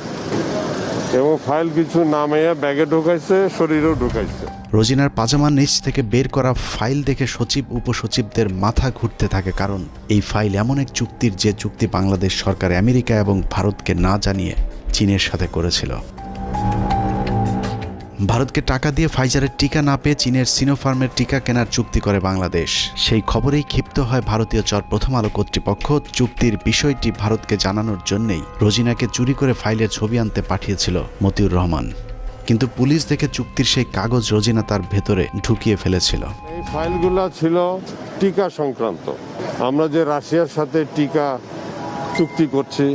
এবং ফাইল কিছু নামে ব্যাগে ঢুকাইছে, শরীরেও ঢুকাইছে। রোজিনার পাজামার নিচ থেকে বের করা ফাইল দেখে সচিব উপসচিবদের মাথা ঘুরতে থাকে, কারণ এই ফাইল এমন এক চুক্তির যে চুক্তি বাংলাদেশ সরকার আমেরিকা এবং ভারতকে না জানিয়ে চীনের সাথে করেছিল। ভারতকে টাকা দিয়ে ফাইজারের টিকা না পেয়ে চীনের সিনোফার্মের টিকা কেনার চুক্তি করে বাংলাদেশ। সেই খবরেই ক্ষিপ্ত হয় ভারতীয় চর প্রথম আলো কর্তৃপক্ষ। চুক্তির বিষয়টি ভারতকে জানানোর জন্যই রোজিনাকে চুরি করে ফাইলের ছবি আনতে পাঠিয়েছিল মতিউর রহমান। কিন্তু পুলিশ দেখে চুক্তির সেই কাগজ রোজিনা তার ভেতরে ঢুকিয়ে ফেলেছিল। এই ফাইলগুলো ছিল টিকা সংক্রান্ত। আমরা যে রাশিয়ার সাথে টিকা চুক্তি করছি,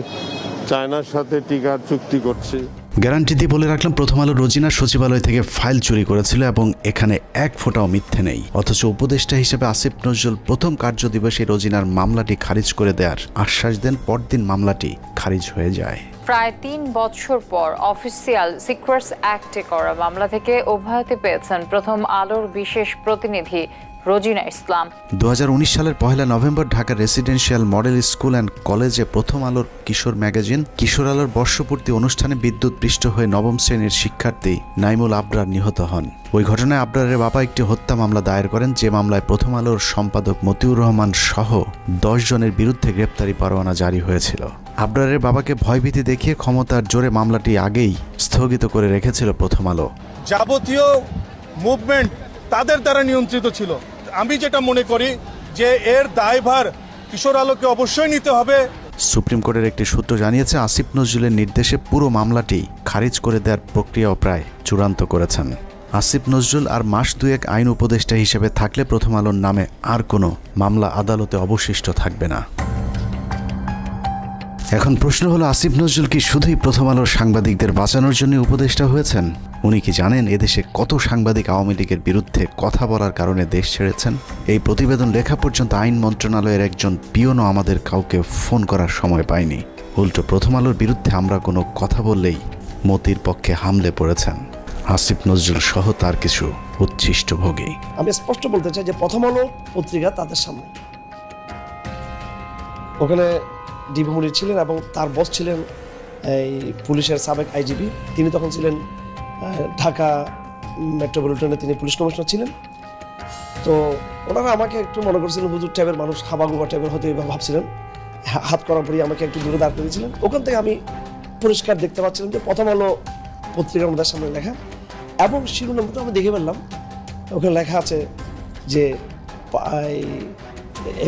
চায়নার সাথে টিকার চুক্তি করছি। গ্যারান্টি দিয়ে বলে রাখলাম, প্রথম আলো রোজিনা সচিবালয় থেকে ফাইল চুরি করেছিল এবং এখানে এক ফোঁটাও মিথ্যে নেই। অথচ উপদেষ্টা হিসেবে আসিফ নজরুল প্রথম কার্যদিবসে রোজিনার মামলাটি খারিজ করে দেওয়ার আশ্বাস দেন। পরদিন মামলাটি খারিজ হয়ে যায়। প্রায় 3 বছর পর অফিসিয়াল সিক্রেটস অ্যাক্টে করা মামলা থেকে অব্যাহতি পেয়েছেন প্রথম আলোর বিশেষ প্রতিনিধি রোজিনা ইসলাম। 2019 সালের 1 নভেম্বর ঢাকার রেসিডেন্সিয়াল মডেল স্কুল অ্যান্ড কলেজে প্রথম আলোর কিশোর ম্যাগাজিন কিশোর আলোর বর্ষপূর্তি অনুষ্ঠানে বিদ্যুৎ পৃষ্ঠ হয়ে 9ম শ্রেণীর শিক্ষার্থী নাইমুল আবরার নিহত হন। ওই ঘটনায় আবরারের বাবা একটি হত্যা মামলা দায়ের করেন, যে মামলায় প্রথম আলোর সম্পাদক মতিউর রহমান সহ 10 জনের বিরুদ্ধে গ্রেপ্তারি পরোয়ানা জারি হয়েছিল। আবরারের বাবাকে ভয়ভীতি দেখিয়ে ক্ষমতার জোরে মামলাটি আগেই স্থগিত করে রেখেছিল প্রথম আলো। যাবতীয় মুভমেন্ট তাদের দ্বারা নিয়ন্ত্রিত ছিল। আমি যেটা মনে করি যে এর দায়ভার কিশোর আলোকে অবশ্যই নিতে হবে। সুপ্রিম কোর্টের একটি সূত্র জানিয়েছে, আসিফ নজরুলের নির্দেশে পুরো মামলাটি খারিজ করে দেওয়ার প্রক্রিয়াও প্রায় চূড়ান্ত করেছেন আসিফ নজরুল আর মাস দুয়েক আইন উপদেষ্টা হিসেবে থাকলে প্রথম আলোর নামে আর কোনো মামলা আদালতে অবশিষ্ট থাকবে না। এখন প্রশ্ন হলো, আসিফ নজরুল কি শুধুই প্রথম আলোর সাংবাদিকদের বাঁচানোর জন্য উপদেষ্টা হয়েছেন? উনি কি জানেন এদেশে কত সাংবাদিক আওয়ামী লীগের বিরুদ্ধে কথা বলার কারণে দেশ ছেড়েছেন? এই প্রতিবেদন লেখা পর্যন্ত আইন মন্ত্রণালয়ের একজন পিয়নও আমাদের কাউকে ফোন করার সময় পায়নি। উল্টো প্রথম আলোর বিরুদ্ধে আমরা কোনো কথা বললেই মতির পক্ষে হামলে পড়েছেন আসিফ নজরুল সহ তার কিছু উচ্ছিষ্টভোগী। আমি স্পষ্ট বলতে চাই যে প্রথম আলো পত্রিকা তাদের সামনে, ওখানে ডিবি মুনির ছিলেন এবং তার বস ছিলেন এই পুলিশের সাবেক আইজিপি, তিনি তখন ছিলেন ঢাকা মেট্রোপলিটনে, তিনি পুলিশ কমিশনার ছিলেন। তো ওনারা আমাকে একটু মনে করছিলেন হুজুর টাইপের মানুষ, হাবাগুবা টাইপের হয়তো এইভাবে ভাবছিলেন, হাত করার পরেই আমাকে একটু দূরে দাঁড় করেছিলেন। ওখান থেকে আমি পরিষ্কার দেখতে পাচ্ছিলাম যে প্রথম আলো পত্রিকার আমাদের সামনে লেখা, এবং শিরোনামটা আমি দেখে ফেললাম, ওখানে লেখা আছে যে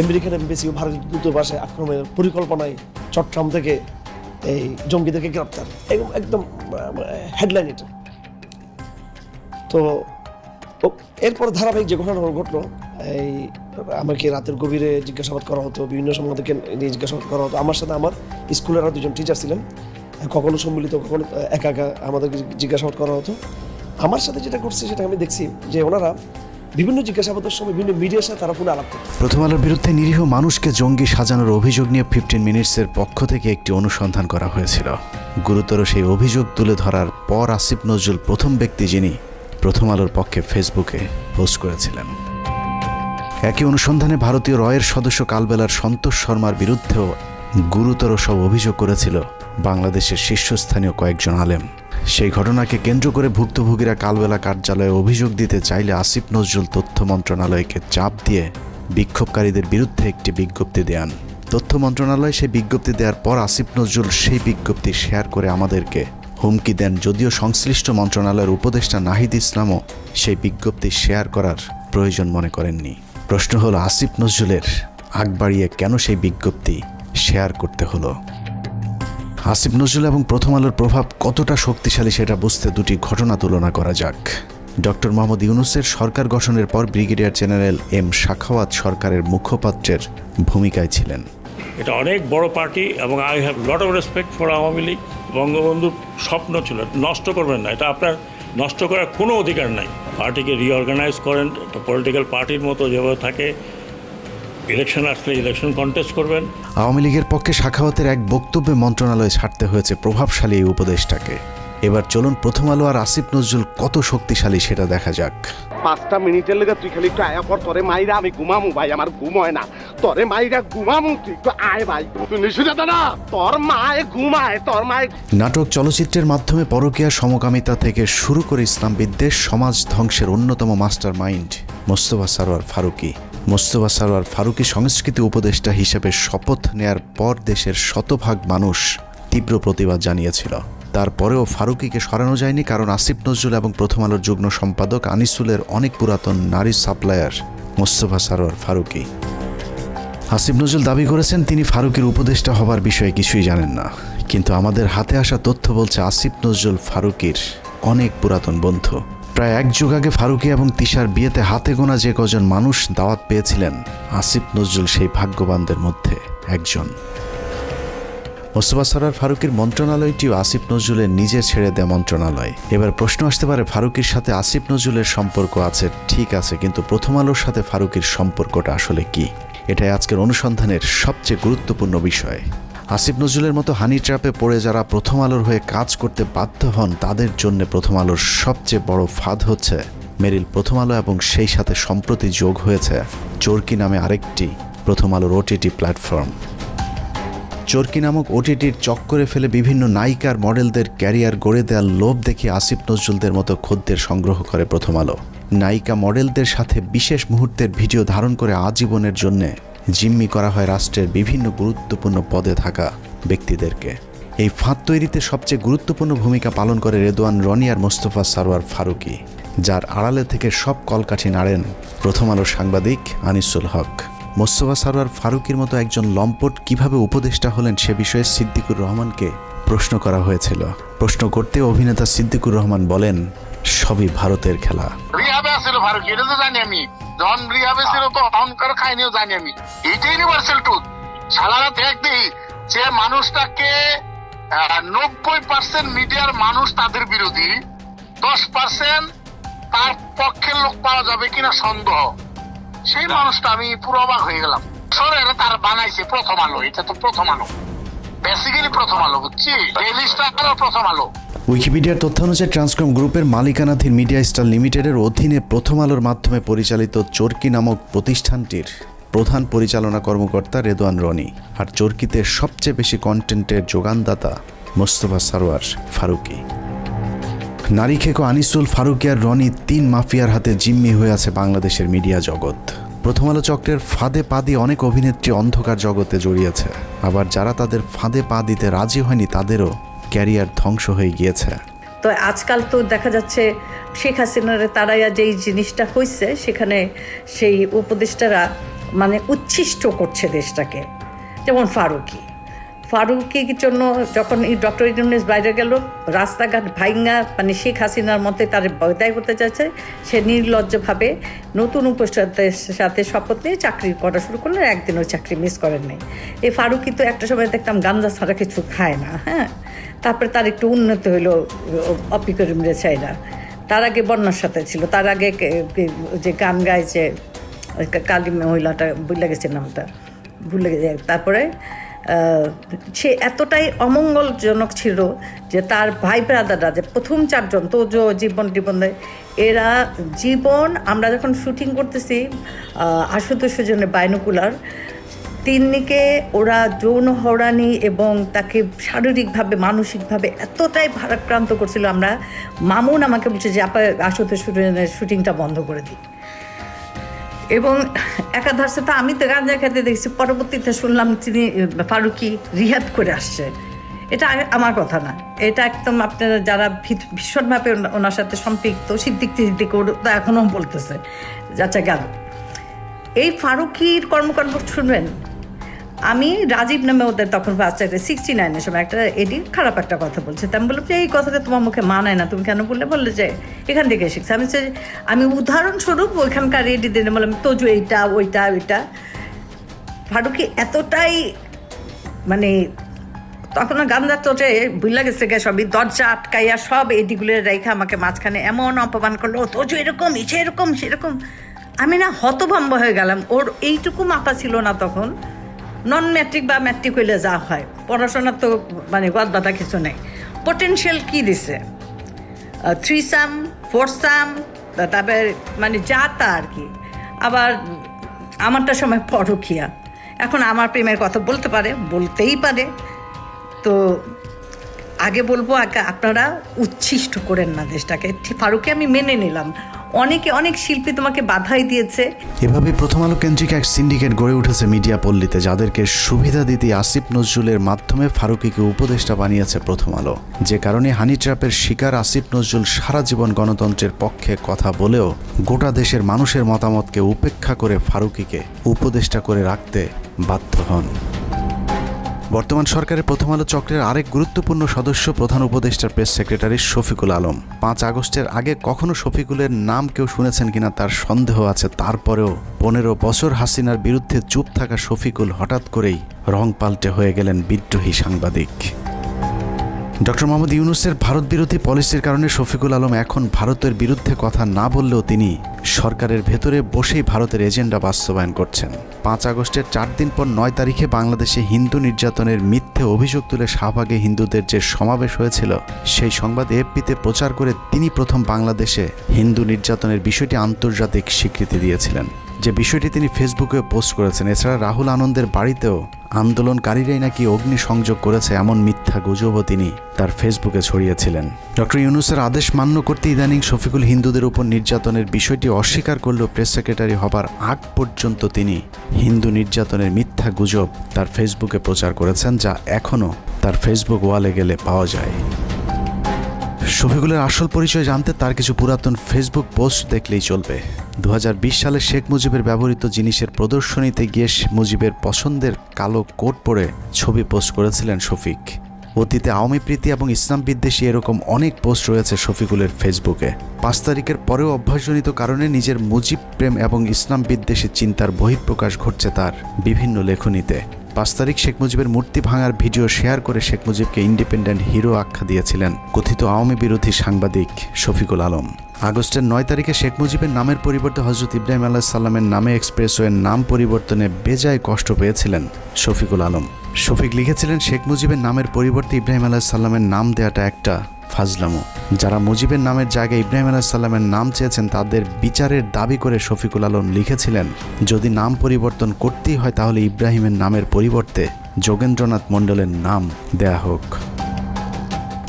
আমেরিকান এমবেসি ও ভারতীয় দূতাবাসে আক্রমণের পরিকল্পনায় চট্টগ্রাম থেকে এই জঙ্গিদেরকে গ্রেপ্তার, একদম হেডলাইন এটা। তো এরপর ধারাবাহিক যে ঘটনা ঘটলো, এই আমাকে রাতের গভীরে জিজ্ঞাসাবাদ করা হতো, বিভিন্ন সময় আমাদেরকে নিয়ে জিজ্ঞাসাবাদ করা হতো। আমার সাথে আমার স্কুলের আর দুজন টিচার ছিলেন, কখনো সম্মিলিত কখনো একা একা আমাদেরকে জিজ্ঞাসাবাদ করা হতো। আমার সাথে যেটা করছে সেটা আমি দেখছি যে ওনারা বিভিন্ন জিজ্ঞাসাবাদের সময় বিভিন্ন মিডিয়ার সাথে তারা পুরো আলাপ করতো। প্রথম আলোর বিরুদ্ধে নিরীহ মানুষকে জঙ্গি সাজানোর অভিযোগ নিয়ে 15 মিনিটসের পক্ষ থেকে একটি অনুসন্ধান করা হয়েছিল। গুরুতর সেই অভিযোগ তুলে ধরার পর আসিফ নজরুল প্রথম ব্যক্তি যিনি প্রথম আলোর পক্ষে ফেসবুকে পোস্ট করেছিলেন। একই অনুসন্ধানে ভারতীয় রয়ের সদস্য কালবেলার সন্তোষ শর্মার বিরুদ্ধেও গুরুতর সব অভিযোগ করেছিল বাংলাদেশের শীর্ষস্থানীয় কয়েকজন আলেম। সেই ঘটনাকে কেন্দ্র করে ভুক্তভোগীরা কালবেলা কার্যালয়ে অভিযোগ দিতে চাইলে আসিফ নজরুল তথ্য মন্ত্রণালয়কে চাপ দিয়ে বিক্ষোভকারীদের বিরুদ্ধে একটি বিজ্ঞপ্তি দেন। তথ্য মন্ত্রণালয় সেই বিজ্ঞপ্তি দেওয়ার পর আসিফ নজরুল সেই বিজ্ঞপ্তি শেয়ার করে আমাদেরকে হুমকি দেন, যদিও সংশ্লিষ্ট মন্ত্রণালয়ের উপদেষ্টা নাহিদ ইসলামও সেই বিজ্ঞপ্তি শেয়ার করার প্রয়োজন মনে করেননি। প্রশ্ন হলো, আসিফ নজরুলের আগ বাড়িয়ে কেন সেই বিজ্ঞপ্তি শেয়ার করতে হলো? আসিফ নজরুল এবং প্রথম আলোর প্রভাব কতটা শক্তিশালী সেটা বুঝতে দুটি ঘটনা তুলনা করা যাক। ডক্টর মোহাম্মদ ইউনূসের সরকার গঠনের পর ব্রিগেডিয়ার জেনারেল এম সাখাওয়াত সরকারের মুখপাত্রের ভূমিকায় ছিলেন। এটা অনেক বড় পার্টি এবং I have lot of respect for Awami League. বঙ্গবন্ধুর স্বপ্ন ছিল, নষ্ট করবেন না, এটা আপনার নষ্ট করার কোনো অধিকার নাই। পার্টিকে রিঅর্গানাইজ করেন, একটা পলিটিক্যাল পার্টির মতো যেভাবে থাকে, ইলেকশন আসলে ইলেকশন কন্টেস্ট করবেন। আওয়ামী লীগের পক্ষে সাখাওয়াতের এক বক্তব্যে মন্ত্রণালয় ছাড়তে হয়েছে প্রভাবশালী এই উপদেষ্টাকে। এবার চলুন প্রথম আলো আর আসিফ নজরুল কত শক্তিশালী সেটা দেখা যাক। 5টা মিনিটের লেগে তুই খালি একটু আয়া পর, তোরে মাইরা আমি ঘুমামু ভাই, আমার ঘুম হয় না, তোরে মাইরা ঘুমামু, তুই একটু আয় ভাই, তুই নিশুনে দাদা, তোর মায়ে ঘুমায়, তোর মায়ে। নাটক চলচ্চিত্রের মাধ্যমে পরকীয়া সমকামিতা থেকে শুরু করে ইসলাম বিদ্বেষ, সমাজ ধ্বংসের অন্যতম মাস্টার মাইন্ড মোস্তফা সরোয়ার ফারুকী। মোস্তফা সরোয়ার ফারুকী সংস্কৃতি উপদেষ্টা হিসেবে শপথ নেয়ার পর দেশের শতভাগ মানুষ তীব্র প্রতিবাদ জানিয়েছিল। তারপরেও ফারুকীকে সরানো যায়নি, কারণ আসিফ নজরুল এবং প্রথম আলোর যুগ্ম সম্পাদক আনিসুলের অনেক পুরাতন নারী সাপ্লায়ার মোস্তফা সরোয়ার ফারুকী। আসিফ নজরুল দাবি করেছেন তিনি ফারুকীর উপদেষ্টা হবার বিষয়ে কিছুই জানেন না, কিন্তু আমাদের হাতে আসা তথ্য বলছে আসিফ নজরুল ফারুকীর অনেক পুরাতন বন্ধু। প্রায় এক যুগ আগে ফারুকী এবং তিশার বিয়েতে হাতে গোনা যে কজন মানুষ দাওয়াত পেয়েছিলেন, আসিফ নজরুল সেই ভাগ্যবানদের মধ্যে একজন। মোস্তফা সরোয়ার ফারুকীর মন্ত্রণালয়টিও আসিফ নজরুলের নিজে ছেড়ে দেয় মন্ত্রণালয়। এবার প্রশ্ন আসতে পারে, ফারুকীর সাথে আসিফ নজরুলের সম্পর্ক আছে ঠিক আছে, কিন্তু প্রথম আলোর সাথে ফারুকীর সম্পর্কটা আসলে কি? এটাই আজকের অনুসন্ধানের সবচেয়ে গুরুত্বপূর্ণ বিষয়। আসিফ নজরুলের মতো হানি ট্র্যাপে পড়ে যারা প্রথম আলোর হয়ে কাজ করতে বাধ্য হন, তাদের জন্য প্রথম আলোর সবচেয়ে বড় ফাঁদ হচ্ছে মেরিল প্রথম আলো, এবং সেই সাথে সম্প্রতি যোগ হয়েছে চরকি নামে আরেকটি প্রথম আলোর ওটিটি প্ল্যাটফর্ম। চরকি নামক ওটিটির চক্করে ফেলে বিভিন্ন নায়িকার মডেলদের ক্যারিয়ার গড়ে দেওয়ার লোভ দেখে আসিফ নজরুলদের মতো খদ্দের সংগ্রহ করে প্রথম আলো। নায়িকা মডেলদের সাথে বিশেষ মুহূর্তের ভিডিও ধারণ করে আজীবনের জন্য জিম্মি করা হয় রাষ্ট্রের বিভিন্ন গুরুত্বপূর্ণ পদে থাকা ব্যক্তিদেরকে। এই ফাঁদ তৈরিতে সবচেয়ে গুরুত্বপূর্ণ ভূমিকা পালন করে রেদওয়ান রনি আর মোস্তফা সরোয়ার ফারুকী, যার আড়ালে থেকে সব কলকাঠি নাড়েন প্রথম আলোর সাংবাদিক আনিসুল হক। মোস্তফা সরোয়ার ফারুকীর মতো একজন লম্পট কিভাবে উপদেষ্টা হলেন সে বিষয়ে সিদ্দিকুর রহমানকে প্রশ্ন করা হয়েছিল। প্রশ্ন করতে অভিনেতা সিদ্দিকুর রহমান বলেন, সবই ভারতের খেলা। রিহাবে আছিল ফারুক, এটা তো জানি আমি। যখন রিহাবে ছিল তো অহংকার খাইনিও জানি আমি। এটা ইউনিভার্সাল ট্রুথ। সালারা দেখবি যে মানুষটাকে 90% মিডিয়ার মানুষ তাদের বিরোধী, 10% তার পক্ষের লোক পাওয়া যাবে কিনা সন্দেহ। সেই মানুষটা আমি পুরো অবাক হয়ে গেলাম। সরে তার বানাইছে প্রথম আলো, এটা তো প্রথম আলো, বেসিক্যালি প্রথম আলো, বুঝছি? ডেইলি স্টার প্রথম আলো। উইকিপিডিয়ার তথ্য অনুযায়ী ট্রান্সকম গ্রুপের মালিকানাধীন মিডিয়া স্টার লিমিটেডের অধীনে প্রথম আলোর মাধ্যমে পরিচালিত চরকি নামক প্রতিষ্ঠানটির প্রধান পরিচালনা কর্মকর্তা রেদওয়ান রনি, আর চরকিতে সবচেয়ে বেশি কন্টেন্টের যোগানদাতা মোস্তফা সরওয়ার ফারুকী। নারী খেকো আনিসুল, ফারুকী আর রনি 3 মাফিয়ার হাতে জিম্মি হয়ে আছে বাংলাদেশের মিডিয়া জগৎ। প্রথম আলো চক্রের ফাঁদে পা দিয়ে অনেক অভিনেত্রী অন্ধকার জগতে জড়িয়েছে, আবার যারা তাদের ফাঁদে পা দিতে রাজি হয়নি তাদেরও ক্যারিয়ার ধ্বংস হয়ে গিয়েছে। তো আজকাল তো দেখা যাচ্ছে শেখ হাসিনার তারাইয়া যেই জিনিসটা হয়েছে, সেখানে সেই উপদেষ্টারা মানে উচ্ছিষ্ট করছে দেশটাকে। যেমন ফারুকির জন্য যখন এই ডক্টর ইউনূস বাইরে গেল, রাস্তাঘাট ভাইঙ্গা মানে শেখ হাসিনার মতে তার বয়দায় করতে চাইছে, সে নির্লজ্জভাবে নতুন উপদেষ্টাদের সাথে শপথ নিয়ে চাকরি করা শুরু করলেন, একদিনও চাকরি মিস করেন নাই। এই ফারুকি তো একটা সময় দেখতাম গাঞ্জা ছাড়া কিছু খায় না, হ্যাঁ। তারপরে তার একটু উন্নতি হইলো অপিকরিম রেছাইরা, তার আগে বন্যার সাথে ছিল, তার আগে যে গান গায় যে কালী মহিলাটা ভুলে গেছে নামটা, ভুলে গেছে। তারপরে সে এতটাই অমঙ্গলজনক ছিল যে তার ভাই ব্রাদাররা যে প্রথম 4 জন তো জীবন এরা জীবন, আমরা যখন শুটিং করতেছি আশুতোষ জনের বাইনোকুলার, তিন্নিকে ওরা যৌন হয়রানি এবং তাকে শারীরিকভাবে মানসিকভাবে এতটাই ভারাক্রান্ত করছিল। আমরা মামুন আমাকে বলছে যে আপা আশুতোষ শুটিংটা বন্ধ করে দিই। এবং একাধারে তো আমি তো গাঁজা খেতে দেখছি, পরবর্তীতে শুনলাম তিনি ফারুকী রিহ্যাব করে আসছে। এটা আমার কথা না, এটা একদম আপনারা যারা ভীষণভাবে ওনার সাথে সম্পৃক্ত সিদ্দিক তো এখনও বলতেছে আচ্ছা গেল। এই ফারুকীর কর্মকাণ্ড শুনবেন। আমি রাজীব নামে ওদের তখন ফার্স্ট 69-এর সময় একটা এডি খারাপ একটা কথা বলছে, তা আমি বললাম যে এই কথাটা তোমার মুখে মানায় না, তুমি কেন বললে যে এখান থেকে শিখছে। আমি উদাহরণস্বরূপ ওইখানকার এডি দিনে বললাম তোজু এইটা ওইটা। ফারুকী এতটাই মানে তখন গান্ধার চোটে বুঝলা গেছে গে, সবই দরজা আটকাইয়া সব এডিগুলো রেখে আমাকে মাঝখানে এমন অপমান করলো, তোজু এরকম সেরকম সেরকম। আমি না হতভম্ব হয়ে গেলাম। ওর এইটুকু মাথা ছিল না তখন, নন ম্যাট্রিক বা ম্যাট্রিক হইলে যা হয়, পড়াশোনার তো মানে গদ বাধা কিছু নেই। পোটেনশিয়াল কি দিছে, 3 সাম 4 সাম, তারপরে মানে যা তা আর কি। আবার আমারটা সময় পরকিয়া, এখন আমার প্রেমের কথা বলতে পারে, বলতেই পারে। তো আগে বলবো আপনারা উচ্ছিষ্ট করেন না দেশটাকে। ফারুকী আমি মেনে নিলাম, অনেক শিল্পী তোমাকে বাধাই দিয়েছে। এভাবে প্রথম আলো কেন্দ্রিক এক সিন্ডিকেট গড়ে উঠেছে মিডিয়া পল্লীতে, যাদেরকে সুবিধা দিতে আসিফ নজরুলের মাধ্যমে ফারুকীকে উপদেষ্টা বানিয়েছে প্রথম আলো। যে কারণে হানি ট্র্যাপের শিকার আসিফ নজরুল সারা জীবন গণতন্ত্রের পক্ষে কথা বলেও গোটা দেশের মানুষের মতামতকে উপেক্ষা করে ফারুকীকে উপদেষ্টা করে রাখতে বাধ্য হন। বর্তমান সরকারের প্রথম আলো চক্রের আরেক গুরুত্বপূর্ণ সদস্য প্রধান উপদেষ্টার প্রেস সেক্রেটারি শফিকুল আলম। 5 আগস্টের আগে কখনো শফিকুলের নাম কেউ শুনেছেন কিনা তার সন্দেহ আছে। তারপরেও 15 বছর হাসিনার বিরুদ্ধে চুপ থাকা শফিকুল হঠাৎ করেই রং পাল্টে হয়ে গেলেন বিদ্রোহী সাংবাদিক। ডক্টর মোহাম্মদ ইউনূসের ভারত বিরোধী পলিসির কারণে শফিকুল আলম এখন ভারতের বিরুদ্ধে কথা না বললেও তিনি সরকারের ভেতরে বসেই ভারতের এজেন্ডা বাস্তবায়ন করছেন। 5 আগস্টের 4 দিন পর 9 তারিখে বাংলাদেশে হিন্দু নির্যাতনের মিথ্যে অভিযোগ তুলে শাহবাগে হিন্দুদের যে সমাবেশ হয়েছিল, সেই সংবাদ এএফপিতে প্রচার করে তিনি প্রথম বাংলাদেশে হিন্দু নির্যাতনের বিষয়টি আন্তর্জাতিক স্বীকৃতি দিয়েছিলেন, যে বিষয়টি তিনি ফেসবুকে পোস্ট করেছেন। এছাড়া রাহুল আনন্দের বাড়িতেও আন্দোলনকারীরাই নাকি অগ্নি সংযোগ করেছে এমন মিথ্যা গুজবও তিনি তার ফেসবুকে ছড়িয়েছিলেন। ডক্টর ইউনূসের আদেশ মান্য করতে ইদানিং শফিকুল হিন্দুদের উপর নির্যাতনের বিষয়টি অস্বীকার করলেও প্রেস সেক্রেটারি হবার আগ পর্যন্ত তিনি হিন্দু নির্যাতনের মিথ্যা গুজব তার ফেসবুকে প্রচার করেছেন, যা এখনও তার ফেসবুক ওয়ালে গেলে পাওয়া যায়। শফিকুলের আসল পরিচয় জানতে তার কিছু পুরাতন ফেসবুক পোস্ট দেখলেই চলবে। 2020 সালে শেখ মুজিবের ব্যবহৃত জিনিসের প্রদর্শনীতে গিয়ে মুজিবের পছন্দের কালো কোট পরে ছবি পোস্ট করেছিলেন শফিক। অতীতে আওয়ামী প্রীতি এবং ইসলাম বিদ্বেষী এরকম অনেক পোস্ট রয়েছে শফিকুলের ফেসবুকে। 5 তারিখের পরেও অভ্যাসজনিত কারণে নিজের মুজিব প্রেম এবং ইসলাম বিদ্বেষী চিন্তার বহিঃপ্রকাশ ঘটছে তার বিভিন্ন লেখনীতে। 5 তারিখ শেখ মুজিবের মূর্তি ভাঙার ভিডিও শেয়ার করে শেখ মুজিবকে ইন্ডিপেন্ডেন্ট হিরো আখ্যা দিয়েছিলেন কথিত আওয়ামী বিরোধী সাংবাদিক শফিকুল আলম। আগস্টের 9 তারিখে শেখ মুজিবের নামের পরিবর্তে হযরত ইব্রাহিম আলাইহিস সালামের নামে এক্সপ্রেসওয়ের নাম পরিবর্তনে বেজায় কষ্ট পেয়েছিলেন শফিকুল আলম। শফিক লিখেছিলেন, শেখ মুজিবের নামের পরিবর্তে ইব্রাহিম আলাইহিস সালামের নাম দেওয়াটা একটা ফাজলামো। যারা মুজিবের নামের জায়গায় ইব্রাহিম আলাইহিস সালামের নাম চেয়েছেন তাদের বিচারের দাবি করে শফিকুল আলম লিখেছিলেন, যদি নাম পরিবর্তন করতেই হয় তাহলে ইব্রাহিমের নামের পরিবর্তে যোগেন্দ্রনাথ মণ্ডলের নাম দেয়া হোক।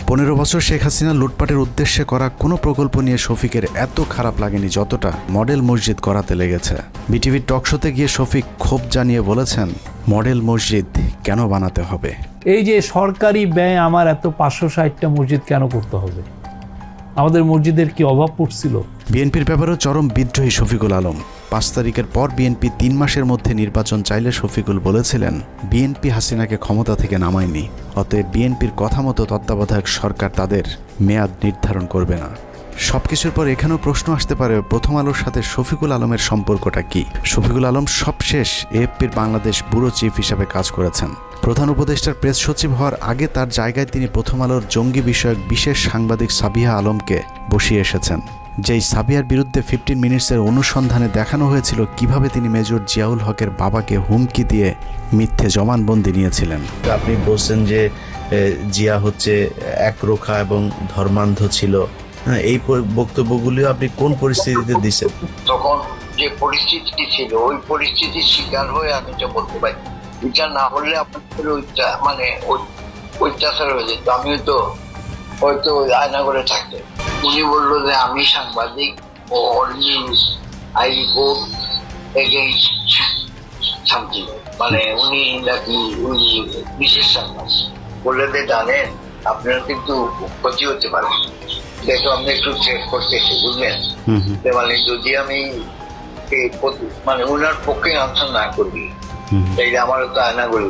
15 বছর শেখ হাসিনা লুটপাটের উদ্দেশ্যে করা কোনো প্রকল্প নিয়ে শফিকের এত খারাপ লাগেনি যতটা মডেল মসজিদ করাতে লেগেছে। বিটিভির টকশোতে গিয়ে শফিক ক্ষোভ জানিয়ে বলেছেন, মডেল মসজিদ কেন বানাতে হবে? এই যে সরকারি ব্যয় আমার এত 560টা মসজিদ কেন করতে হবে? আমাদের মসজিদের কি অভাব পড়ছিল? বিএনপির ব্যাপারেও চরম বিদ্রোহী শফিকুল আলম। 5 তারিখের পর বিএনপি 3 মাসের মধ্যে নির্বাচন চাইলে শফিকুল বলেছিলেন, বিএনপি হাসিনাকে ক্ষমতা থেকে নামায়নি, অতএব বিএনপির কথা মতো তত্ত্বাবধায়ক সরকার তাদের মেয়াদ নির্ধারণ করবে না। সবকিছুর পর এখানেও প্রশ্ন আসতে পারে, প্রথম আলোর সাথে শফিকুল আলমের সম্পর্কটা কি? শফিকুল আলম সবশেষ এএফপির বাংলাদেশ ব্যুরো চিফ হিসাবে কাজ করেছেন। প্রধান উপদেষ্টার প্রেস সচিব হওয়ার আগে তার জায়গায় তিনি প্রথম আলোর জঙ্গি বিষয়ক বিশেষ সাংবাদিক সাবিহা আলমকে বসিয়ে এসেছেন। যেই সাবিহার বিরুদ্ধে 15 মিনিটসের অনুসন্ধানে দেখানো হয়েছিল কিভাবে তিনি মেজর জিয়াউল হকের বাবাকে হুমকি দিয়ে মিথ্যে জবানবন্দি নিয়েছিলেন। আপনি বলছেন যে জিয়া হচ্ছে একরোখা এবং ধর্মান্ধ ছিল, এই বক্তব্যগুলিও আপনি কোন পরিস্থিতিতে দিচ্ছেন? তখন যে পরিস্থিতি ছিল ওই পরিস্থিতির শিকার হয়ে আমি এটা বলতে পারি। এটা না হলে আপনাদের মানে অত্যাচার হয়ে যেত। আমিও তো হয়তো আয়নাগরে থাকতেন। উনি বললো যে আমি সাংবাদিক ও আই রিপোর্ট এগেইনস্ট সামথিং, মানে উনি নাকি উনি বিশেষ সাংবাদিক বলে যে জানেন আপনার কিন্তু ক্ষতি হতে পারে, দেখো আমি একটু চেক করতেছি, বুঝলেন? মানে যদি আমি মানে ওনার পক্ষে আনসার না করবি তাইলে আমার তো আয়না করে